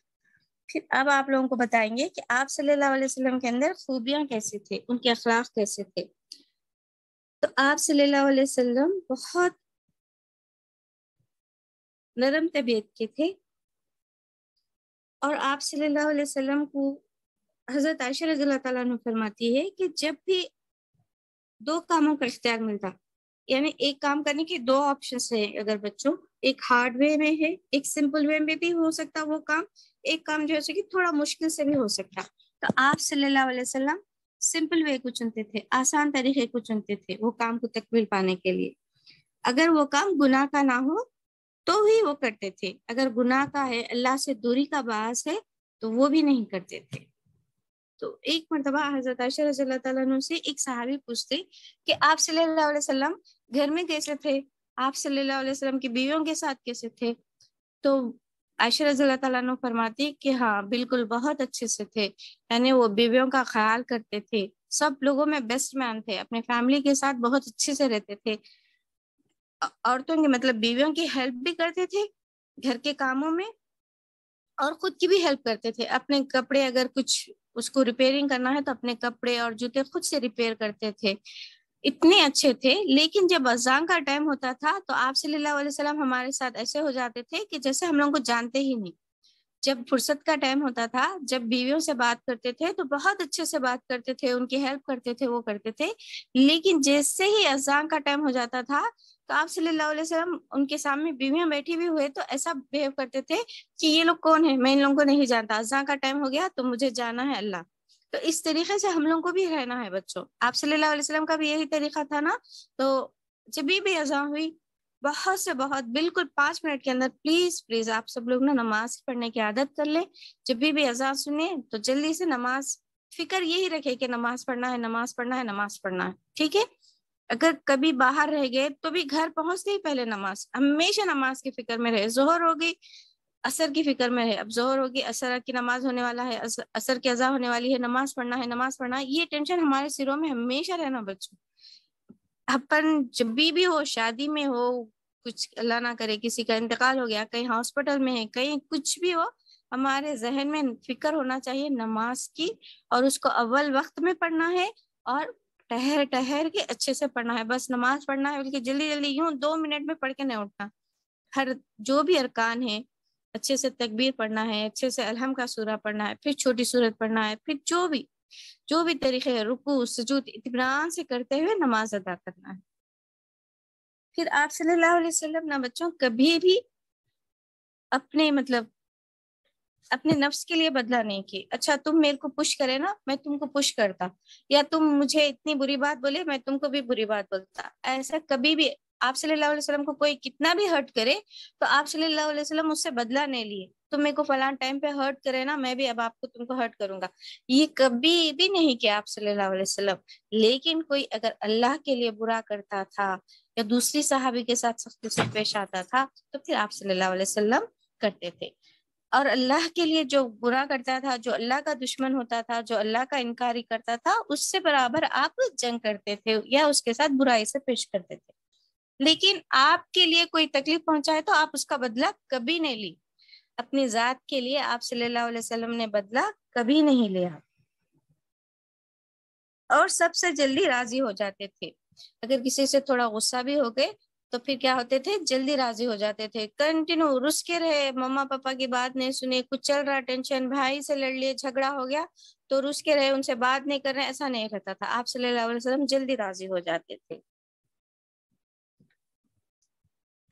پھر اب آپ لوگوں کو بتائیں گے کہ آپ صلی اللہ علیہ وسلم کے اندر خوبیاں کیسے تھے، ان کے اخلاق کیسے تھے. تو آپ صلی اللہ علیہ وسلم بہت نرم طبیعت کے تھے، اور آپ صلی اللہ علیہ وسلم کو حضرت عائشہ رضی اللہ تعالیٰ عنہ فرماتی ہے کہ جب بھی دو کاموں کا اختیار ملتا، یعنی ایک کام کرنے کے دو آپشنس ہیں اگر بچوں، ایک ہارڈ وے میں ہے، ایک سمپل وے میں بھی ہو سکتا وہ کام، ایک کام جو ہے کہ تھوڑا مشکل سے بھی ہو سکتا. تو آپ صلی اللہ علیہ وسلم سمپل وے کو چنتے تھے، آسان طریقے کو چنتے تھے وہ کام کو تکمیل پانے کے لیے. اگر وہ کام گناہ کا نہ ہو تو ہی وہ کرتے تھے، اگر گناہ کا ہے، اللہ سے دوری کا باعث ہے، تو وہ بھی نہیں کرتے تھے. تو ایک مرتبہ حضرت عائشہ رضی اللہ تعالیٰ عنہ سے ایک صحابی پوچھتے کہ آپ صلی اللہ علیہ وسلم گھر میں کیسے تھے، آپ صلی اللہ علیہ وسلم کی بیویوں کے ساتھ کیسے تھے. تو عائشہ رضی اللہ تعالیٰ عنہ فرماتی کہ ہاں بالکل بہت اچھے سے تھے، یعنی وہ بیویوں کا خیال کرتے تھے، سب لوگوں میں بیسٹ مین تھے، اپنے فیملی کے ساتھ بہت اچھے سے رہتے تھے، عورتوں کی مطلب بیویوں کی ہیلپ بھی کرتے تھے گھر کے کاموں میں، اور خود کی بھی ہیلپ کرتے تھے. اپنے کپڑے اگر کچھ اس کو ریپیئرنگ کرنا ہے تو اپنے کپڑے اور جوتے خود سے ریپیئر کرتے تھے، اتنے اچھے تھے. لیکن جب اذان کا ٹائم ہوتا تھا تو آپ صلی اللہ علیہ وسلم ہمارے ساتھ ایسے ہو جاتے تھے کہ جیسے ہم لوگوں کو جانتے ہی نہیں. جب فرصت کا ٹائم ہوتا تھا، جب بیویوں سے بات کرتے تھے تو بہت اچھے سے بات کرتے تھے، ان کی ہیلپ کرتے تھے، وہ کرتے تھے. لیکن جیسے ہی اذان کا ٹائم ہو جاتا تھا تو آپ صلی اللہ علیہ وسلم ان کے سامنے بیویاں بیٹھی ہوئی ہوئے تو ایسا بہیو کرتے تھے کہ یہ لوگ کون ہیں، میں ان لوگوں کو نہیں جانتا، اذان کا ٹائم ہو گیا تو مجھے جانا ہے اللہ. تو اس طریقے سے ہم لوگوں کو بھی رہنا ہے بچوں. آپ صلی اللہ علیہ وسلم کا بھی یہی طریقہ تھا نا. تو جب بھی اذان ہوئی بہت سے بہت بالکل 5 منٹ کے اندر پلیز آپ سب لوگ نا نماز پڑھنے کی عادت کر لیں. جب بھی اذان سنیں تو جلدی سے نماز، فکر یہی رکھے کہ نماز پڑھنا ہے، نماز پڑھنا ہے، نماز پڑھنا ہے. ٹھیک ہے، اگر کبھی باہر رہ گئے تو بھی گھر پہنچتے ہی پہلے نماز، ہمیشہ نماز کی فکر میں رہے. ظہر ہوگی عصر کی فکر میں رہے، اب ظہر ہوگی عصر کی نماز ہونے والا ہے، عصر کی اذان ہونے والی ہے، نماز پڑھنا ہے، نماز پڑھنا ہے. یہ ٹینشن ہمارے سروں میں ہمیشہ رہنا بچوں. اپن جب بھی ہو، شادی میں ہو، کچھ اللہ نہ کرے کسی کا انتقال ہو گیا، کہیں ہاسپٹل میں ہے، کہیں کچھ بھی ہو، ہمارے ذہن میں فکر ہونا چاہیے نماز کی، اور اس کو اول وقت میں پڑھنا ہے اور ٹہر کے اچھے سے پڑھنا ہے. بس نماز پڑھنا ہے بلکہ جلدی جلدی یوں 2 منٹ میں پڑھ کے نہیں اٹھنا. ہر جو بھی ارکان ہے اچھے سے تکبیر پڑھنا ہے، اچھے سے الحم کا سورہ پڑھنا ہے، پھر چھوٹی سورت پڑھنا ہے، پھر جو بھی طریقے رکوع سجود اطمینان سے کرتے ہوئے نماز ادا کرنا ہے. پھر آپ صلی اللہ علیہ وسلم نہ بچوں کبھی بھی اپنے نفس کے لیے بدلہ نہیں کی. اچھا تم میرے کو پش کرے نا، میں تم کو پش کرتا، یا تم مجھے اتنی بری بات بولے میں تم کو بھی بری بات بولتا. ایسا کبھی بھی آپ صلی اللہ علیہ وسلم کو کوئی کتنا بھی ہرٹ کرے تو آپ صلی اللہ علیہ وسلم اس سے بدلہ نہیں لیے. تم میرے کو فلاں ٹائم پہ ہرٹ کرے نا، میں بھی اب آپ کو تم کو ہرٹ کروں گا، یہ کبھی بھی نہیں کیا آپ صلی اللہ علیہ وسلم. لیکن کوئی اگر اللہ کے لیے برا کرتا تھا یا دوسری صحابی کے ساتھ سختی سے پیش آتا تھا تو پھر آپ صلی اللہ علیہ وسلم کرتے تھے. اور اللہ کے لیے جو برا کرتا تھا، جو اللہ کا دشمن ہوتا تھا، جو اللہ کا انکاری کرتا تھا، اس سے برابر آپ جنگ کرتے تھے یا اس کے ساتھ برائی سے پیش کرتے تھے. لیکن آپ کے لیے کوئی تکلیف پہنچائے تو آپ اس کا بدلہ کبھی نہیں لی. اپنی ذات کے لیے آپ صلی اللہ علیہ وسلم نے بدلہ کبھی نہیں لیا، اور سب سے جلدی راضی ہو جاتے تھے. اگر کسی سے تھوڑا غصہ بھی ہو گئے تو پھر کیا ہوتے تھے، جلدی راضی ہو جاتے تھے. کنٹینیو رس کے رہے، مما پاپا کی بات نہیں سنے، کچھ چل رہا ٹینشن، بھائی سے لڑ لیے، جھگڑا ہو گیا تو رس کے رہے، ان سے بات نہیں کر رہے، ایسا نہیں رہتا تھا. آپ صلی اللہ علیہ وسلم جلدی راضی ہو جاتے تھے.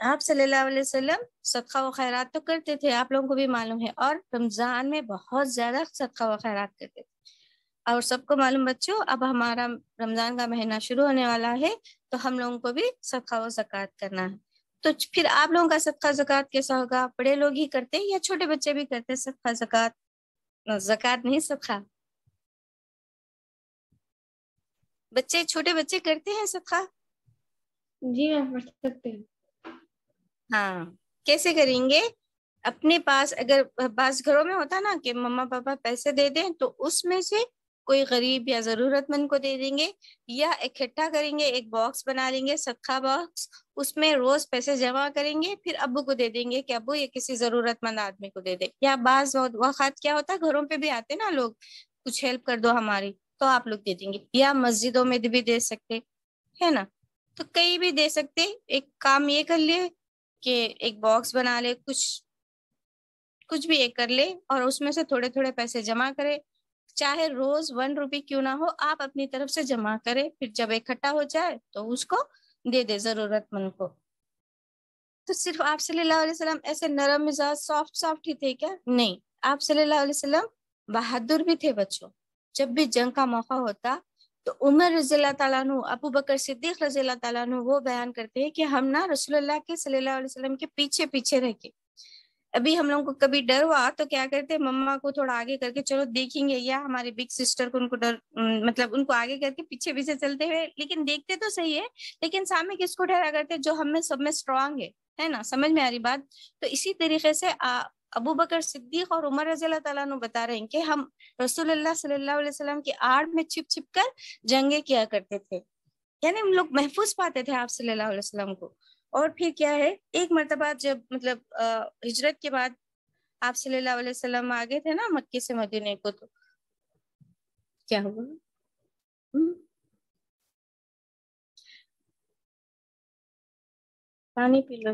آپ صلی اللہ علیہ وسلم صدقہ و خیرات تو کرتے تھے، آپ لوگوں کو بھی معلوم ہے، اور رمضان میں بہت زیادہ صدقہ و خیرات کرتے تھے. اور سب کو معلوم بچوں اب ہمارا رمضان کا مہینہ شروع ہونے والا ہے تو ہم لوگوں کو بھی صدقہ و زکوٰۃ کرنا ہے. تو پھر آپ لوگوں کا صدقہ زکوٰۃ کیسا ہوگا؟ بڑے لوگ ہی کرتے یا چھوٹے بچے بھی کرتے صدقہ زکوٰۃ؟ زکوٰۃ نہیں صدقہ، بچے چھوٹے بچے کرتے ہیں صدقہ. جی میں پڑھ سکتے ہیں. ہاں کیسے کریں گے؟ اپنے پاس اگر بعض گھروں میں ہوتا نا کہ مما پاپا پیسے دے دیں تو اس میں سے کوئی غریب یا ضرورت مند کو دے دیں گے، یا اکٹھا کریں گے، ایک باکس بنا لیں گے صدقہ باکس، اس میں روز پیسے جمع کریں گے، پھر ابو کو دے دیں گے کہ ابو یہ کسی ضرورت مند آدمی کو دے دے. یا بعض وقت کیا ہوتا ہے گھروں پہ بھی آتے نا لوگ، کچھ ہیلپ کر دو ہماری، تو آپ لوگ دے دیں گے. یا مسجدوں میں بھی دے سکتے ہے نا، تو کہیں بھی دے سکتے. ایک کام یہ کر لے کہ ایک باکس بنا لے، کچھ بھی ایک کر لے اور اس میں سے تھوڑے تھوڑے پیسے جمع کرے، چاہے روز 1 روپی کیوں نہ ہو، آپ اپنی طرف سے جمع کرے، پھر جب اکٹھا ہو جائے تو اس کو دے دے ضرورت مند کو. تو صرف آپ صلی اللہ علیہ وسلم ایسے نرم مزاج سافٹ ہی تھے کیا؟ نہیں، آپ صلی اللہ علیہ وسلم بہادر بھی تھے بچوں. جب بھی جنگ کا موقع ہوتا تو عمر رضی اللہ تعالیٰ عنہ، ابو بکر صدیق رضی اللہ تعالیٰ عنہ وہ بیان کرتے ہیں کہ ہم نا رسول اللہ کے صلی اللہ علیہ وسلم کے پیچھے پیچھے رہ کے، ابھی ہم لوگوں کو کبھی ڈر ہوا تو کیا کرتے، مما کو تھوڑا آگے کر کے چلو دیکھیں گے، یا ہماری بگ سسٹر کو ان کو ڈر مطلب ان کو آگے کر کے پیچھے پیچھے چلتے ہوئے، لیکن دیکھتے تو صحیح ہے لیکن سامنے کس کو ٹھہرا کرتے، جو ہم میں سب میں اسٹرانگ ہے نا. سمجھ میں آ رہی بات؟ تو اسی طریقے سے ابو بکر صدیق اور عمر رضی اللہ تعالیٰ عنہ بتا رہے ہیں کہ ہم رسول اللہ صلی اللہ علیہ وسلم کی آڑ میں چھپ چھپ کر جنگیں کیا کرتے تھے، یعنی ہم لوگ محفوظ پاتے تھے آپ صلی اللہ علیہ وسلم کو. اور پھر کیا ہے، ایک مرتبہ جب مطلب ہجرت کے بعد آپ صلی اللہ علیہ وسلم آگے تھے نا مکے سے مدینے کو، تو کیا ہوا، پانی پی لو.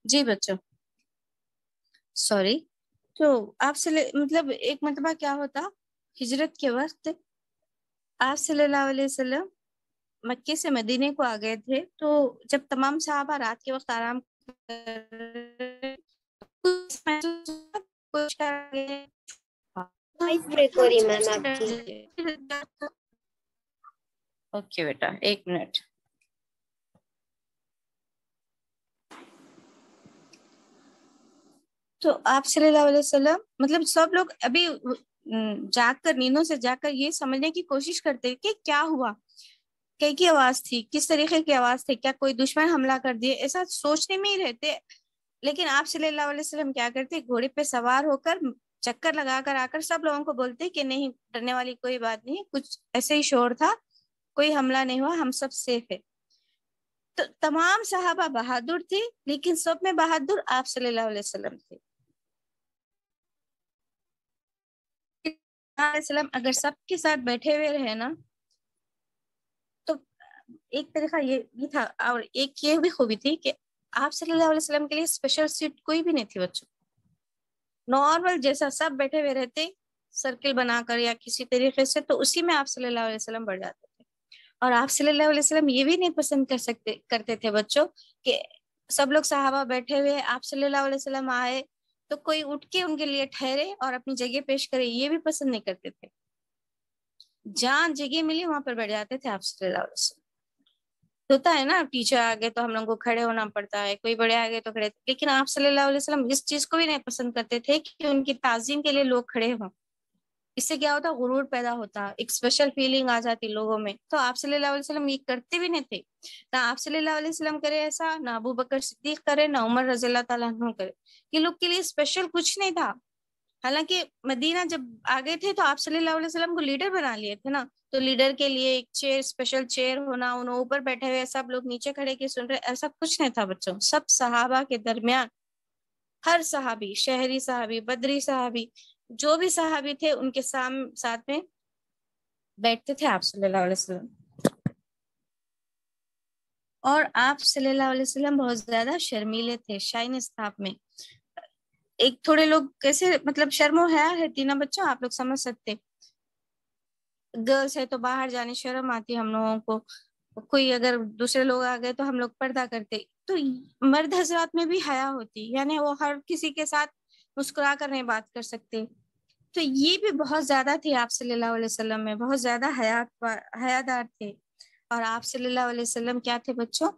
جی بچوں، سوری. تو آپ سے مطلب ایک مرتبہ کیا ہوتا، ہجرت کے وقت آپ صلی اللہ علیہ وسلم مکے سے مدینے کو آ گئے تھے. تو جب تمام صحابہ رات کے وقت آرام وائس بریک ہو رہی ہے میم آپ کی. اوکے بیٹا، ایک منٹ. تو آپ صلی اللہ علیہ وسلم مطلب سب لوگ ابھی جاگ کر، نیندوں سے جاگ کر یہ سمجھنے کی کوشش کرتے کہ کیا ہوا، کی آواز تھی، کس طریقے کی آواز تھی، کیا کوئی دشمن حملہ کر دیے، ایسا سوچنے میں ہی رہتے. لیکن آپ صلی اللہ علیہ وسلم کیا کرتے، گھوڑے پہ سوار ہو کر چکر لگا کر آ کر سب لوگوں کو بولتے کہ نہیں، ڈرنے والی کوئی بات نہیں، کچھ ایسے ہی شور تھا، کوئی حملہ نہیں ہوا، ہم سب سیف ہے. تو تمام صحابہ بہادر تھے لیکن سب میں بہادر آپ صلی اللہ علیہ وسلم تھے. وسلم اگر سب کے ساتھ بیٹھے ہوئے رہے نا تو ایک طریقہ یہ تھا، اور ایک یہ بھی خوبی تھی کہ آپ صلی اللہ علیہ وسلم کے لیے اسپیشل سیٹ کوئی بھی نہیں تھی بچوں. نارمل جیسا سب بیٹھے ہوئے رہتے سرکل بنا کر یا کسی طریقے سے، تو اسی میں آپ صلی اللہ علیہ وسلم بڑھ جاتے تھے. اور آپ صلی اللہ علیہ وسلم یہ بھی نہیں پسند کرتے تھے بچوں کہ سب لوگ صحابہ بیٹھے ہوئے، آپ صلی اللہ علیہ وسلم آئے تو کوئی اٹھ کے ان کے لیے ٹھہرے اور اپنی جگہ پیش کرے، یہ بھی پسند نہیں کرتے تھے. جہاں جگہ ملی وہاں پر بیٹھ جاتے تھے آپ صلی اللہ علیہ وسلم. ہوتا ہے نا ٹیچر آگے تو ہم لوگوں کو کھڑے ہونا پڑتا ہے، کوئی بڑے آگے تو کھڑے، لیکن آپ صلی اللہ علیہ وسلم اس چیز کو بھی نہیں پسند کرتے تھے کہ ان کی تعظیم کے لیے لوگ کھڑے ہوں. اس سے کیا ہوتا، غرور پیدا ہوتا، ایک اسپیشل فیلنگ آ جاتی لوگوں میں. تو آپ صلی اللہ علیہ وسلم یہ کرتے بھی نہیں تھے، نہ آپ صلی اللہ علیہ وسلم کرے ایسا، نہ ابو بکر صدیق کرے، نہ عمر رضی اللہ تعالیٰ عنہ کرے. یہ لوگ کے لیے اسپیشل کچھ نہیں تھا. حالانکہ مدینہ جب آگے تھے تو آپ صلی اللہ علیہ وسلم کو لیڈر بنا لیے تھے نا، تو لیڈر کے لیے ایک چیئر، اسپیشل چیئر ہونا، انہوں اوپر بیٹھے ہوئے سب لوگ نیچے کھڑے کے سن رہے، ایسا کچھ نہیں تھا بچوں. سب صحابہ کے درمیان ہر صحابی، شہری صحابی، بدری صحابی، جو بھی صحابی تھے ان کے ساتھ میں بیٹھتے تھے آپ صلی اللہ علیہ وسلم. اور آپ صلی اللہ علیہ وسلم بہت زیادہ شرمیلے تھے، شائنس تھا آپ میں. ایک تھوڑے لوگ کیسے مطلب شرم و حیا رہتی نا بچوں، آپ لوگ سمجھ سکتے. گرلس ہے تو باہر جانے شرم آتی ہم لوگوں کو، کوئی اگر دوسرے لوگ آ گئے تو ہم لوگ پردہ کرتے. تو مرد حضرات میں بھی حیا ہوتی، یعنی وہ ہر کسی کے ساتھ مسکرا کر نہیں بات کر سکتے. تو یہ بھی بہت زیادہ تھے آپ صلی اللہ علیہ وسلم میں، بہت زیادہ حیادار تھے. اور آپ صلی اللہ علیہ وسلم کیا تھے بچوں،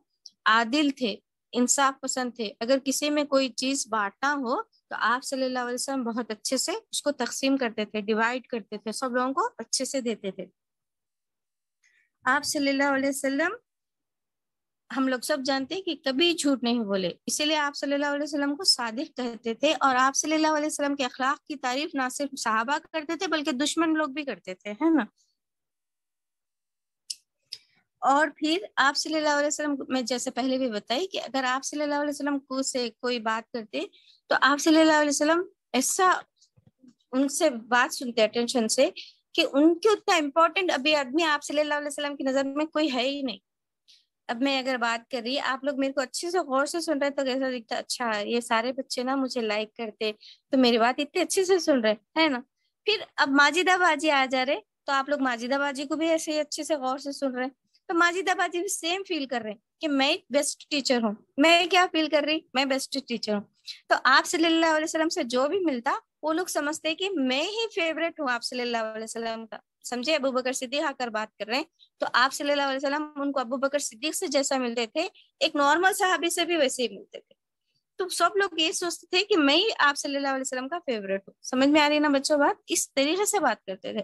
عادل تھے، انصاف پسند تھے. اگر کسی میں کوئی چیز بانٹنا ہو تو آپ صلی اللہ علیہ وسلم بہت اچھے سے اس کو تقسیم کرتے تھے، ڈیوائڈ کرتے تھے، سب لوگوں کو اچھے سے دیتے تھے۔ آپ صلی اللہ علیہ وسلم ہم لوگ سب جانتے ہیں کہ کبھی جھوٹ نہیں بولے، اسی لیے آپ صلی اللہ علیہ وسلم کو صادق کہتے تھے۔ اور آپ صلی اللہ علیہ وسلم کے اخلاق کی تعریف نہ صرف صحابہ کرتے تھے بلکہ دشمن لوگ بھی کرتے تھے، ہے نا۔ اور پھر آپ صلی اللہ علیہ وسلم میں جیسے پہلے بھی بتائی کہ اگر آپ صلی اللہ علیہ وسلم کو سے کوئی بات کرتے تو آپ صلی اللہ علیہ وسلم ایسا ان سے بات سنتے اٹینشن سے کہ ان کے اتنا امپورٹنٹ ابھی آدمی آپ صلی اللہ علیہ وسلم کی نظر میں کوئی ہے ہی نہیں۔ اب میں اگر بات کر رہی آپ لوگ میرے کو اچھے سے غور سے سن رہے تو کیسا دکھتا، اچھا یہ سارے بچے نا مجھے لائک کرتے تو میری بات اتنے اچھے سے سن رہے ہے نا۔ پھر اب ماجدہ باجی آ جا رہے تو آپ لوگ ماجدہ باجی کو بھی ایسے ہی اچھے سے غور سے سن رہے، تو ماجدہ باجی بھی سیم فیل کر رہے کہ میں ایک بیسٹ ٹیچر ہوں۔ میں کیا فیل کر رہی؟ میں بیسٹ ٹیچر ہوں۔ تو آپ صلی اللہ علیہ وسلم سے جو بھی ملتا وہ لوگ سمجھتے کہ میں ہی فیوریٹ ہوں آپ صلی اللہ علیہ وسلم کا، سمجھے۔ ابو بکر صدیق آ کر بات کر رہے ہیں تو آپ صلی اللہ علیہ وسلم ان کو ابو بکر صدیق سے جیسا ملتے تھے ایک نارمل صحابی سے بھی ویسے ہی ملتے تھے۔ تو سب لوگ یہ سوچتے تھے کہ میں ہی آپ صلی اللہ علیہ وسلم کا فیوریٹ ہوں۔ سمجھ میں آ رہی ہے نا بچوں بات؟ اس طریقے سے بات کرتے تھے۔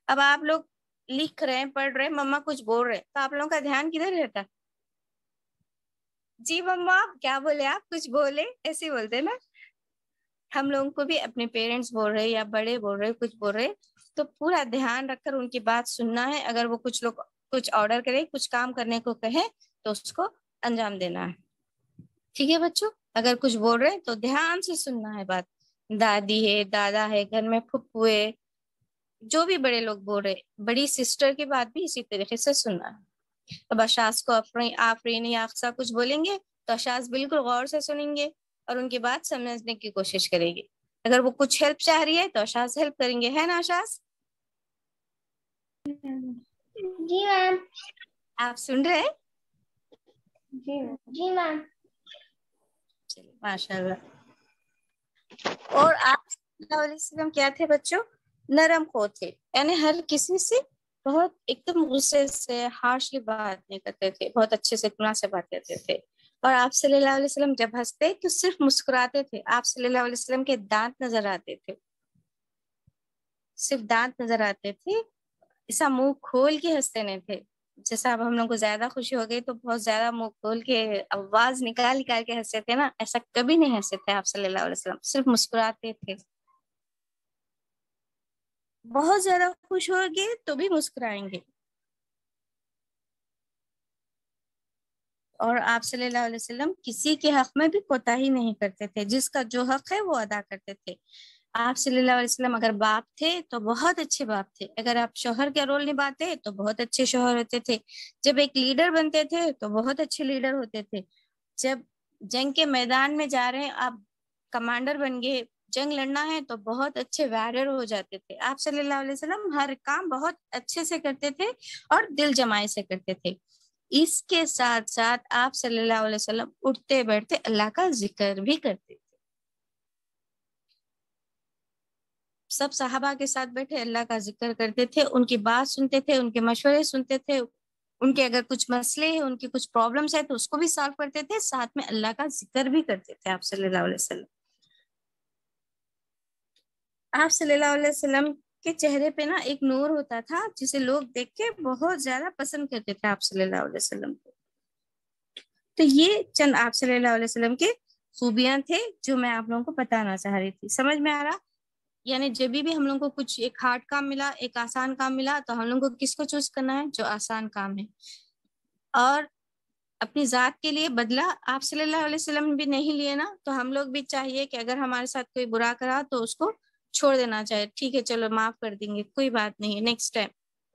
اب آپ لوگ لکھ رہے ہیں، پڑھ رہے ہیں، مما کچھ بول رہے تو آپ لوگوں کا دھیان کدھر رہتا؟ جی مما کیا بولے، آپ کچھ بولے، ایسے بولتے نا۔ ہم لوگوں کو بھی اپنے پیرنٹس بول رہے یا بڑے بول رہے کچھ بول رہے تو پورا دھیان رکھ کر ان کی بات سننا ہے۔ اگر وہ کچھ لوگ کچھ آرڈر کرے، کچھ کام کرنے کو کہے تو اس کو انجام دینا ہے، ٹھیک ہے بچوں۔ اگر کچھ بول رہے تو دھیان سے سننا ہے بات۔ دادی ہے، دادا ہے، گھر میں پھپھو ہے، جو بھی بڑے لوگ بول رہے، بڑی سسٹر کی بات بھی اسی طریقے سے سننا ہے۔ اب اشاز کو آفرین یا اقصا کچھ بولیں گے تو اشاز بالکل غور سے سنیں گے اور ان کی بات سمجھنے کی کوشش کرے گی۔ اگر وہ کچھ ہیلپ چاہ رہی ہے تو اشاز ہیلپ کریں گے، ہے نا اشاز؟ جی میم۔ آپ سن رہے ہیں؟ جی میم۔ چلیے ماشاء اللہ۔ اور آپ صلی اللہ علیہ وسلم کیا تھے بچوں؟ نرم خو تھے، یعنی ہر کسی سے بہت ایک دم غصے سے ہارشلی بات نہیں کرتے تھے، بہت اچھے سے اطمینان سے بات کرتے تھے۔ اور آپ صلی اللہ علیہ وسلم جب ہنستے تو صرف مسکراتے تھے۔ آپ صلی اللہ علیہ وسلم کے دانت نظر آتے تھے، صرف دانت نظر آتے تھے، ایسا منہ کھول کے ہنستے نہیں تھے۔ جیسا اب ہم لوگ کو زیادہ خوشی ہو گئی تو بہت زیادہ منہ کھول کے آواز نکال کے ہنستے تھے نا، ایسا کبھی نہیں ہنستے تھے آپ صلی اللہ علیہ وسلم، صرف مسکراتے تھے۔ بہت زیادہ خوش ہو گئے تو بھی مسکرائیں گے۔ اور آپ صلی اللہ علیہ وسلم کسی کے حق میں بھی کوتاہی نہیں کرتے تھے، جس کا جو حق ہے وہ ادا کرتے تھے۔ آپ صلی اللہ علیہ وسلم اگر باپ تھے تو بہت اچھے باپ تھے، اگر آپ شوہر کا رول نبھاتے تو بہت اچھے شوہر ہوتے تھے، جب ایک لیڈر بنتے تھے تو بہت اچھے لیڈر ہوتے تھے، جب جنگ کے میدان میں جا رہے ہیں، آپ کمانڈر بن گئے، جنگ لڑنا ہے تو بہت اچھے ویریر ہو جاتے تھے۔ آپ صلی اللہ علیہ وسلم ہر کام بہت اچھے سے کرتے تھے اور دل جمائی سے کرتے تھے۔ اس کے ساتھ ساتھ آپ صلی اللہ علیہ وسلم اٹھتے بیٹھتے اللہ کا ذکر بھی کرتے تھے۔ سب صحابہ کے ساتھ بیٹھے اللہ کا ذکر کرتے تھے، ان کی بات سنتے تھے، ان کے مشورے سنتے تھے، ان کے اگر کچھ مسئلے ہیں، ان کی کچھ پرابلمس ہیں تو اس کو بھی سالو کرتے تھے، ساتھ میں اللہ کا ذکر بھی کرتے تھے آپ صلی اللہ علیہ وسلم۔ آپ صلی اللہ علیہ وسلم کے چہرے پہ نا ایک نور ہوتا تھا جسے لوگ دیکھ کے بہت زیادہ پسند کرتے تھے آپ صلی اللہ علیہ وسلم کو۔ تو یہ چند آپ صلی اللہ علیہ وسلم کے خوبیاں تھے جو میں آپ لوگوں کو بتانا چاہ رہی تھی۔ سمجھ میں آ رہا؟ یعنی جب بھی ہم لوگوں کو کچھ ایک ہارڈ کام ملا، ایک آسان کام ملا تو ہم لوگوں کو کس کو چوز کرنا ہے؟ جو آسان کام ہے۔ اور اپنی ذات کے لیے بدلہ آپ صلی اللہ علیہ وسلم بھی نہیں لیے نا، تو ہم لوگ بھی چاہیے کہ اگر ہمارے ساتھ کوئی برا کرا تو اس کو چھوڑ دینا چاہیے، ٹھیک ہے چلو معاف کر دیں گے، کوئی بات نہیں، نیکسٹ ٹائم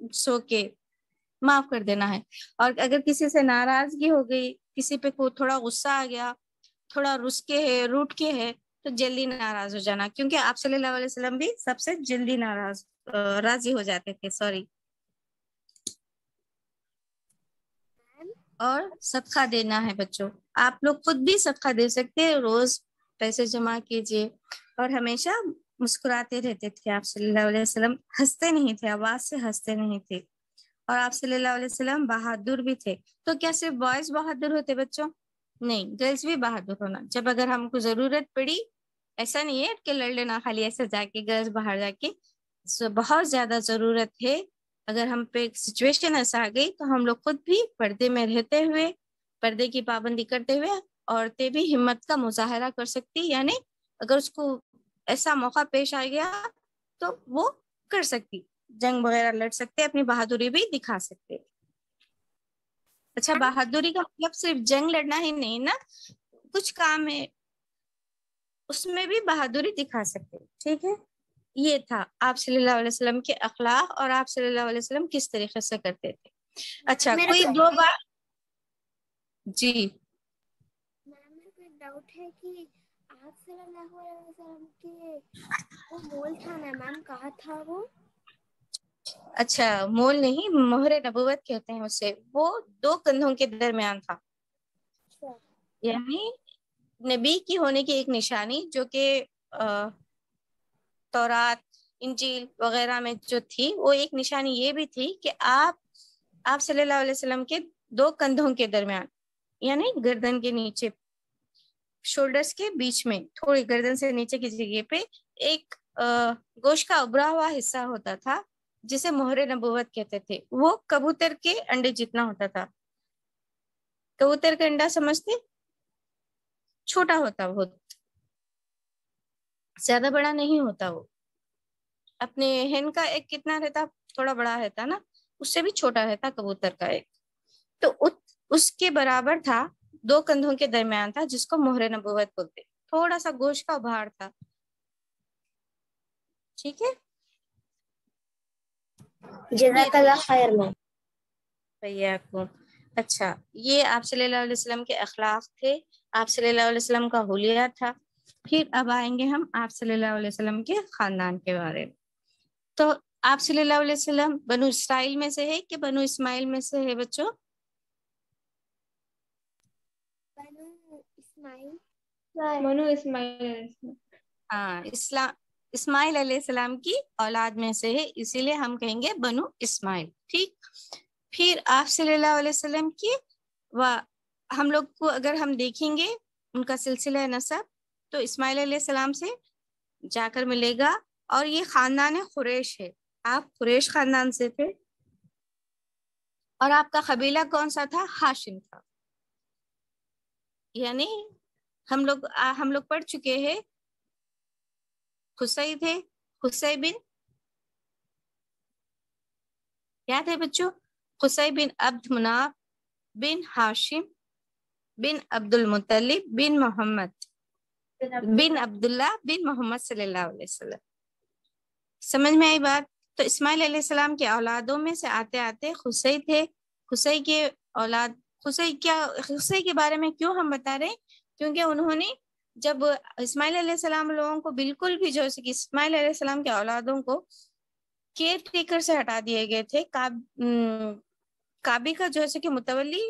سو کے معاف کر دینا ہے۔ اور اگر کسی سے ناراضگی ہو گئی، کسی پہ کوئی تھوڑا غصہ آ گیا، تھوڑا رس کے ہے، روٹ کے ہے، تو جلدی ناراض ہو جانا، کیونکہ آپ صلی اللہ علیہ وسلم بھی سب سے جلدی راضی ہو جاتے تھے، سوری۔ اور صدقہ دینا ہے بچوں، آپ لوگ خود بھی صدقہ دے سکتے ہیں، روز پیسے جمع کیجیے اور ہمیشہ مسکراتے رہتے تھے آپ صلی اللہ علیہ وسلم، ہنستے نہیں تھے، آواز سے ہنستے نہیں تھے۔ اور آپ صلی اللہ علیہ وسلم بہادر بھی تھے۔ تو کیا صرف بوائز بہادر ہوتے بچوں؟ نہیں، گرلز بھی بہادر ہونا۔ جب اگر ہم کو ضرورت پڑی، ایسا نہیں ہے کہ لڑ لینا خالی ایسے جا کے گھر باہر جا کے. بہت زیادہ ضرورت ہے. اگر ہم پہ سچویشن ایسا آ گئی تو ہم لوگ خود بھی پردے میں رہتے ہوئے, پردے کی پابندی کرتے ہوئے عورتیں بھی ہمت کا مظاہرہ کر سکتی, یعنی اگر اس کو ایسا موقع پیش آ گیا تو وہ کر سکتی, جنگ وغیرہ لڑ سکتے, اپنی بہادری بھی دکھا سکتے. اچھا, بہادری کا مطلب صرف جنگ لڑنا ہی نہیں نا, کچھ کام ہے اس میں بھی بہادری دکھا سکتے. ٹھیک ہے, یہ تھا آپ صلی اللہ علیہ وسلم کے اخلاق اور آپ صلی اللہ علیہ وسلم کس طریقے سے کرتے تھے. اچھا, کوئی دو بار. جی میرے کو ایک ڈاؤٹ ہے کہ آپ صلی اللہ علیہ وسلم کے وہ مول تھا نا میم, کہاں تھا وہ؟ اچھا, مول نہیں, مہر نبوت کہتے ہیں اسے. وہ 2 کندھوں کے درمیان تھا, یعنی نبی کی ہونے کی ایک نشانی, جو کہ تورات انجیل وغیرہ میں جو تھی, وہ ایک نشانی یہ بھی تھی کہ آپ صلی اللہ علیہ وسلم کے 2 کندھوں کے درمیان, یعنی گردن کے نیچے, شولڈرز کے بیچ میں, تھوڑی گردن سے نیچے کی جگہ پہ ایک گوشت کا ابھرا ہوا حصہ ہوتا تھا جسے مہر نبوت کہتے تھے. وہ کبوتر کے انڈے جتنا ہوتا تھا. کبوتر کا انڈا سمجھتے, چھوٹا ہوتا, بہت زیادہ بڑا نہیں ہوتا. وہ اپنے ہین کا ایک کتنا رہتا, تھوڑا بڑا رہتا نا, اس سے بھی چھوٹا رہتا کبوتر کا ایک. تو اس کے برابر تھا, 2 کندھوں کے درمیان تھا, جس کو مہر نبوت بولتے. تھوڑا سا گوشت کا ابھار تھا. ٹھیک ہے, جزاک اللہ خیر میم. کو اچھا, یہ آپ صلی اللہ علیہ وسلم کے اخلاق تھے, آپ صلی اللہ علیہ وسلم کا حلیہ تھا. پھر اب آئیں گے ہم آپ صلی اللہ علیہ وسلم کے خاندان کے بارے میں. تو آپ صلی اللہ علیہ وسلم بنو اسرائیل میں سے ہے کہ بنو اسماعیل میں سے ہے بچوں؟ بنو اسماعیل. بنو اسماعیل. ہاں, اسماعیل علیہ السلام کی اولاد میں سے ہے, اسی لیے ہم کہیں گے بنو اسماعیل. ٹھیک, پھر آپ صلی اللہ علیہ وسلم کی ہم لوگ کو اگر ہم دیکھیں گے ان کا سلسلہ نسب, تو اسماعیل علیہ السلام سے جا کر ملے گا. اور یہ خاندان قریش ہے, آپ قریش خاندان سے تھے. اور آپ کا قبیلہ کون سا تھا؟ ہاشم تھا. یعنی ہم لوگ پڑھ چکے ہیں, خصی تھے, خصی بن, کیا تھے بچوں؟ خصی بن عبد مناف بن ہاشم بن عبد المطلب بن محمد بن عبداللہ بن محمد صلی اللہ علیہ وسلم. سمجھ میں آئی بات؟ تو اسماعیل علیہ السلام کے اولادوں میں سے آتے آتے خصی تھے. خصی کے اولاد, خصی کے بارے میں کیوں ہم بتا رہے ہیں؟ کیونکہ انہوں نے جب اسماعیل علیہ السلام لوگوں کو بالکل بھی جو کہ اسماعیل علیہ السلام کے اولادوں کو کیئر ٹیکر سے ہٹا دیے گئے تھے, کابی کا جو ہے کہ متولی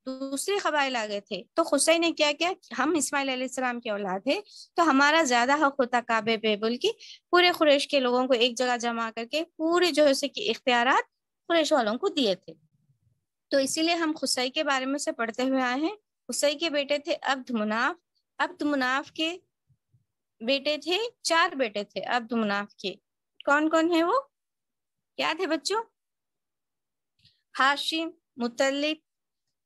دوسرے قبائل آ گئے تھے, تو خصی نے کیا کیا, ہم اسماعیل علیہ السلام کے اولاد ہیں تو ہمارا زیادہ حق ہوتا کعبے پہ, بلکہ پورے قریش کے لوگوں کو ایک جگہ جمع کر کے پورے جو ہے کہ اختیارات قریش والوں کو دیے تھے. تو اسی لیے ہم خصی کے بارے میں سے پڑھتے ہوئے آئے ہیں. خصی کے بیٹے تھے عبد مناف. عبد مناف کے بیٹے تھے, 4 بیٹے تھے عبد مناف کے. کون کون ہیں وہ؟ کیا تھے بچوں؟ ہاشم, مطلب,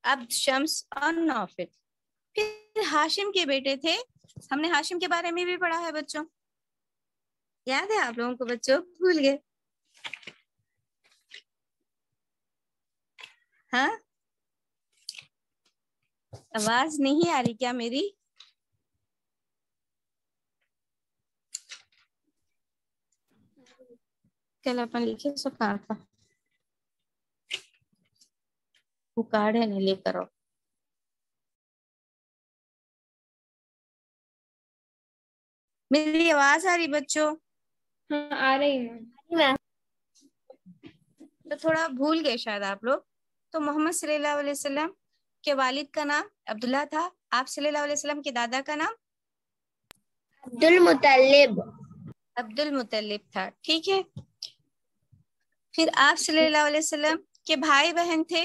عبد شمس اور نوفل. پھر ہاشم کے بیٹے تھے, ہم نے ہاشم کے بارے میں بھی پڑھا ہے بچوں, یاد ہے آپ لوگوں کو بچوں؟ بھول گئے؟ ہاں, آواز نہیں آ رہی کیا میری؟ کل اپن لکھے سو کہا تھا, وہ کارڈ ہے نہیں لے کرو. میری آواز آ رہی بچوں؟ ہاں آ رہی ہے. تو تھوڑا بھول گئے شاید آپ لوگ. تو محمد صلی اللہ علیہ وسلم کے والد کا نام عبداللہ تھا. آپ صلی اللہ علیہ وسلم کے دادا کا نام عبد المطلب. عبد المطلب تھا. ٹھیک ہے, پھر آپ صلی اللہ علیہ وسلم کے بھائی بہن تھے.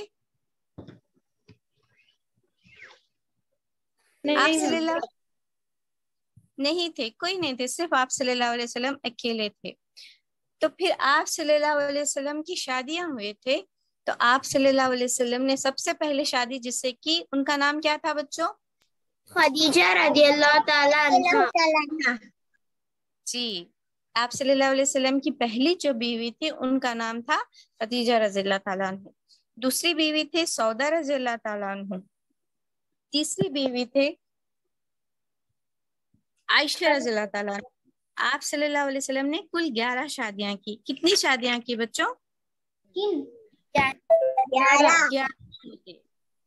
آپ نہیں صلی اللہ نہیں تھے، کوئی نہیں تھے، صرف آپ صلی اللہ علیہ وسلم اکیلے تھے. تو پھر آپ صلی اللہ علیہ وسلم کی شادیاں ہوئے تھے. تو آپ صلی اللہ علیہ وسلم نے سب سے پہلے شادی جس سے کی، ان کا نام کیا تھا بچوں؟ خدیجہ رضی اللہ تعالیٰ عنہا. جی، آپ صلی اللہ علیہ وسلم کی پہلی جو بیوی تھی ان کا نام تھا خدیجہ رضی اللہ تعالیٰ عنہ. دوسری بیوی تھے سودا رضی اللہ تعالیٰ عنہ. تیسری بیوی تھے عائشہ رضی اللہ تعالیٰ عنہ. آپ صلی اللہ علیہ وسلم نے کل 11 شادیاں کی. کتنی شادیاں کی بچوں؟ 11.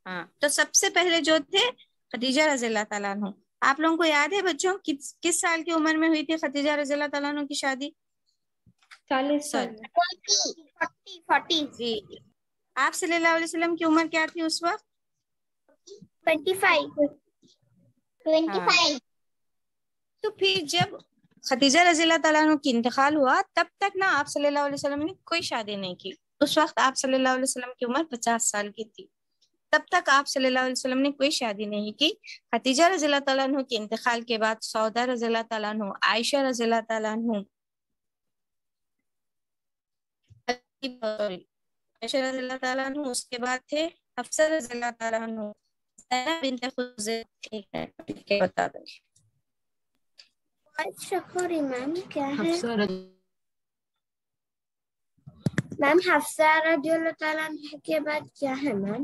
ہاں، تو سب سے پہلے جو تھے خدیجہ رضی اللہ تعالیٰ عنہ. آپ لوگوں کو یاد ہے بچوں کس سال کی عمر میں ہوئی تھی خدیجہ رضی اللہ تعالیٰ عنہ کی شادی؟ 40 سال. 40. جی، آپ صلی اللہ علیہ وسلم کی عمر کیا تھی اس وقت؟ 25. تو پھر جب خدیجہ رضی اللہ تعالیٰ عنہ کی انتقال ہوا تب تک نا آپ صلی اللہ علیہ وسلم نے کوئی شادی نہیں کی. اس وقت آپ صلی اللہ علیہ وسلم کی عمر 50 سال کی تھی. تب تک آپ صلی اللہ علیہ وسلم نے کوئی شادی نہیں کی. خدیجہ رضی اللہ تعالیٰ عنہ کے انتقال کے بعد سودا رضی اللہ تعالیٰ عنہ، عائشہ رضی اللہ تعالیٰ عنہ، عائشہ رضی اللہ تعالیٰ عنہ، اس کے بعد تھے حفصہ رضی اللہ تعالیٰ عنہ، زینب بنت خزیمہ. بتا دیں شکوری میم کیا ہے؟ میم حفصہ رضی اللہ تعالیٰ عنہ کے بعد کیا ہے میم؟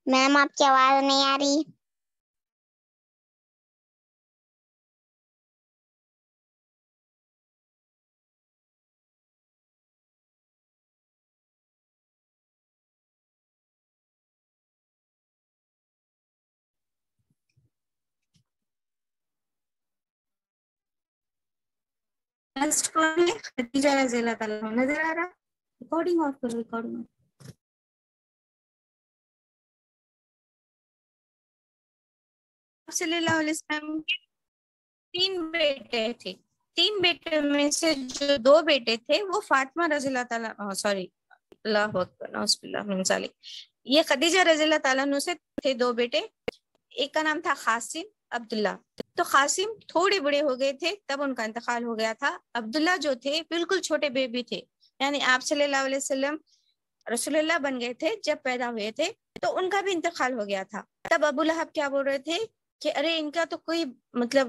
میم آپ کی آواز نہیں آ رہی. خدیجہ رضی اللہ تعالیٰ عنہ. نظر آ رہا؟ ریکارڈنگ آف کرو، ریکارڈنگ. صلی اللہ علیہ وسلم کے 3 بیٹے تھے. 3 بیٹے میں سے جو 2 بیٹے تھے وہ فاطمہ رضی اللہ تعالیٰ سوری اللہ اکبر نعوذ باللہ من ذالک. یہ خدیجہ رضی اللہ تعالیٰ عنہ سے تھے 2 بیٹے. ایک کا نام تھا قاسم، عبداللہ. تو قاسم تھوڑے بڑے ہو گئے تھے تب ان کا انتقال ہو گیا تھا. عبداللہ جو تھے بالکل چھوٹے بیبی تھے، یعنی آپ صلی اللہ علیہ وسلم رسول اللہ بن گئے تھے جب پیدا ہوئے تھے تو ان کا بھی انتقال ہو گیا تھا. تب ابو لہب کیا بول رہے تھے کہ ارے ان کا تو کوئی مطلب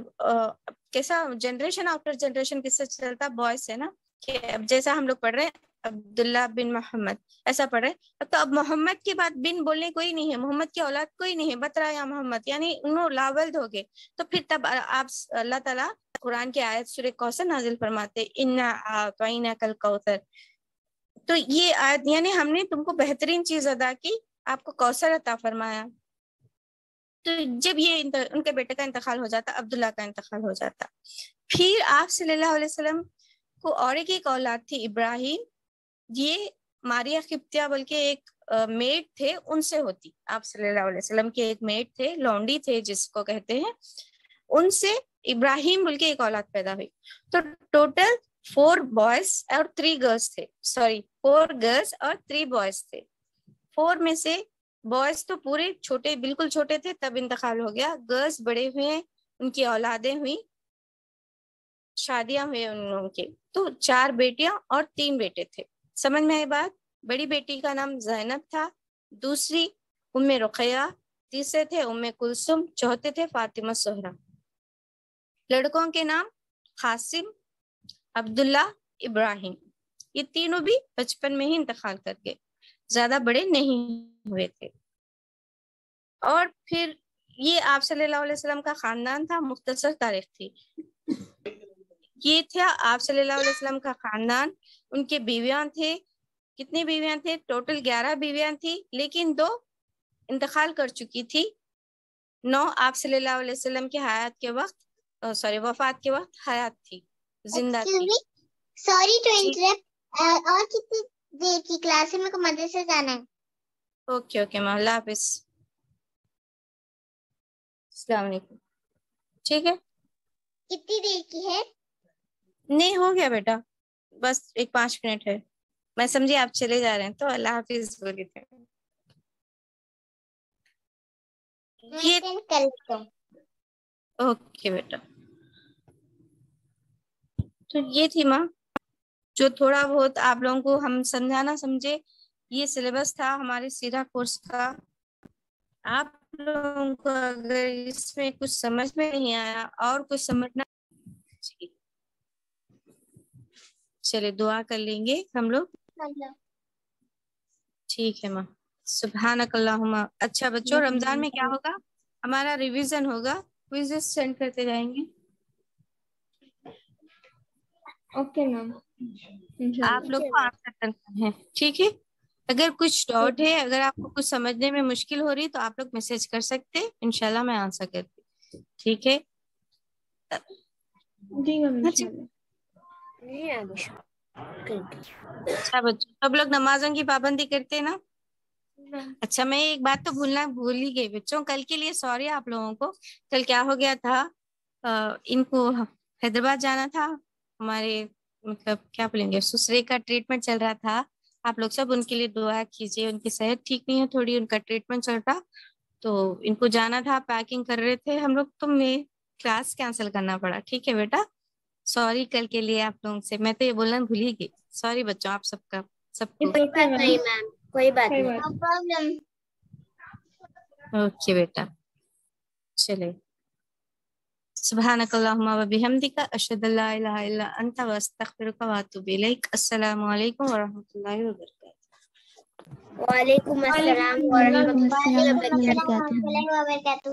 کیسا جنریشن آفٹر جنریشن کس سے چلتا، بوائز ہے نا، کہ اب جیسا ہم لوگ پڑھ رہے ہیں عبداللہ بن محمد ایسا پڑھ رہے ہیں. تو اب محمد کے بعد بن بولنے کوئی نہیں ہے، محمد کی اولاد کوئی نہیں ہے، بترا یا محمد، یعنی انہوں لاولد ہو گئے. تو پھر تب آپ اللہ تعالیٰ قرآن کی آیت سورہ کوثر نازل فرماتے انا اعطیناک الکوثر. تو یہ آیت یعنی ہم نے تم کو بہترین چیز ادا کی، آپ کو کوثر عطا فرمایا. تو جب یہ ان کے بیٹے کا انتقال ہو جاتا، عبداللہ کا انتقال ہو جاتا، پھر آپ صلی اللہ علیہ وسلم کو اور ایک اولاد تھی ابراہیم. یہ ماریہ قبطیہ بلکہ ایک میڈ تھے، ان سے ہوتی. آپ صلی اللہ علیہ وسلم کے ایک میڈ تھے، لونڈی تھے جس کو کہتے ہیں، ان سے ابراہیم بلکہ ایک اولاد پیدا ہوئی. تو ٹوٹل 4 بوائز اور 3 گرلس تھے، 4 گرلس اور 3 بوائز تھے. 4 میں سے بوائز تو پورے چھوٹے بالکل چھوٹے تھے تب انتقال ہو گیا. گرلس بڑے ہوئے، ان کی اولادیں ہوئی، شادیاں ہوئے ان لوگوں کے. تو 4 بیٹیاں اور 3 بیٹے تھے. سمجھ میں آئی بات؟ بڑی بیٹی کا نام زینب تھا، دوسری ام رقیہ، تیسرے تھے ام کلثوم، چوتھے تھے فاطمہ زہرا. لڑکوں کے نام قاسم، عبداللہ، ابراہیم. یہ تینوں بھی بچپن میں ہی انتقال کر گئے، زیادہ بڑے نہیں ہوئے تھے. اور پھر یہ آپ صلی اللہ علیہ وسلم کا خاندان تھا. مختصر تاریخ تھی یہ تھا آپ صلی اللہ علیہ وسلم کا خاندان. ان کے بیویاں تھے کتنی بیویاں تھے؟ ٹوٹل 11 بیویاں تھی، لیکن 2 انتقال کر چکی تھی، 9 آپ صلی اللہ علیہ وسلم کی حیات کے وقت وفات کے وقت حیات تھی، زندہ تھی۔ سوری ٹو انٹرپٹ، اور کتنی دیر کی کلاس ہے؟ میرے کو مدرسے جانا ہے۔ اوکے ماں، اللہ حافظ، السلام علیکم۔ ٹھیک ہے، کتنی دیر کی ہے؟ نہیں ہو گیا بیٹا، بس 5 منٹ ہے، میں سمجھی آپ چلے جا رہے ہیں تو اللہ حافظ بولی تھے۔ اوکے بیٹا، تو یہ تھی ماں جو تھوڑا بہت آپ لوگوں کو ہم سمجھانا سمجھے، یہ سلیبس تھا ہمارے سیرہ کورس کا۔ آپ لوگوں کو اگر اس میں کچھ سمجھ میں نہیں آیا اور کچھ سمجھنا، چلے دعا کر لیں گے ہم لوگ، ٹھیک ہے ماں؟ سبحانک اللہم۔ اچھا بچوں، رمضان میں کیا ہوگا؟ ہمارا ریویژن ہوگا، کوئزز سینڈ کرتے جائیں گے۔ اوکے میم، آپ لوگ کو آنسر کرنا ہے، ٹھیک ہے؟ اگر کچھ ڈاؤٹ ہے، اگر آپ کو کچھ سمجھنے میں مشکل ہو رہی تو آپ لوگ میسج کر سکتے، انشاءاللہ میں آنسر کرتی، ٹھیک ہے؟ جی میم انشاءاللہ۔ اچھا بچوں، سب لوگ نمازوں کی پابندی کرتے ہیں نا؟ اچھا، میں ایک بات تو بھول ہی گئی بچوں، کل کے لیے سوری آپ لوگوں کو۔ کل کیا ہو گیا تھا، ان کو حیدرآباد جانا تھا، ہمارے مطلب کیا بولیں گے، سسرے کا ٹریٹمنٹ چل رہا تھا۔ آپ لوگ سب ان کے لیے دعا کیجیے، ان کی صحت ٹھیک نہیں ہے تھوڑی، ان کا ٹریٹمنٹ چل رہا، تو ان کو جانا تھا، پیکنگ کر رہے تھے ہم لوگ، تو میں کلاس کینسل کرنا پڑا، ٹھیک ہے بیٹا؟ سوری کل کے لیے آپ لوگوں سے، میں تو یہ بولنا بھول ہی گئی، سوری بچوں آپ سب کا، سب کو۔ کوئی بات نہیں میم، کوئی بات نہیں۔ اوکے بیٹا، چلے، سبحانک اللہم و بحمدک، اشہد ان لا الہ الا انت واستغفرک واتوب الیک۔ السلام علیکم ورحمۃ اللہ وبرکاتہ۔ وعلیکم السلام وعلیکم ورحمۃ السلام اللہ ورحمۃ اللہ وبرکاتہ۔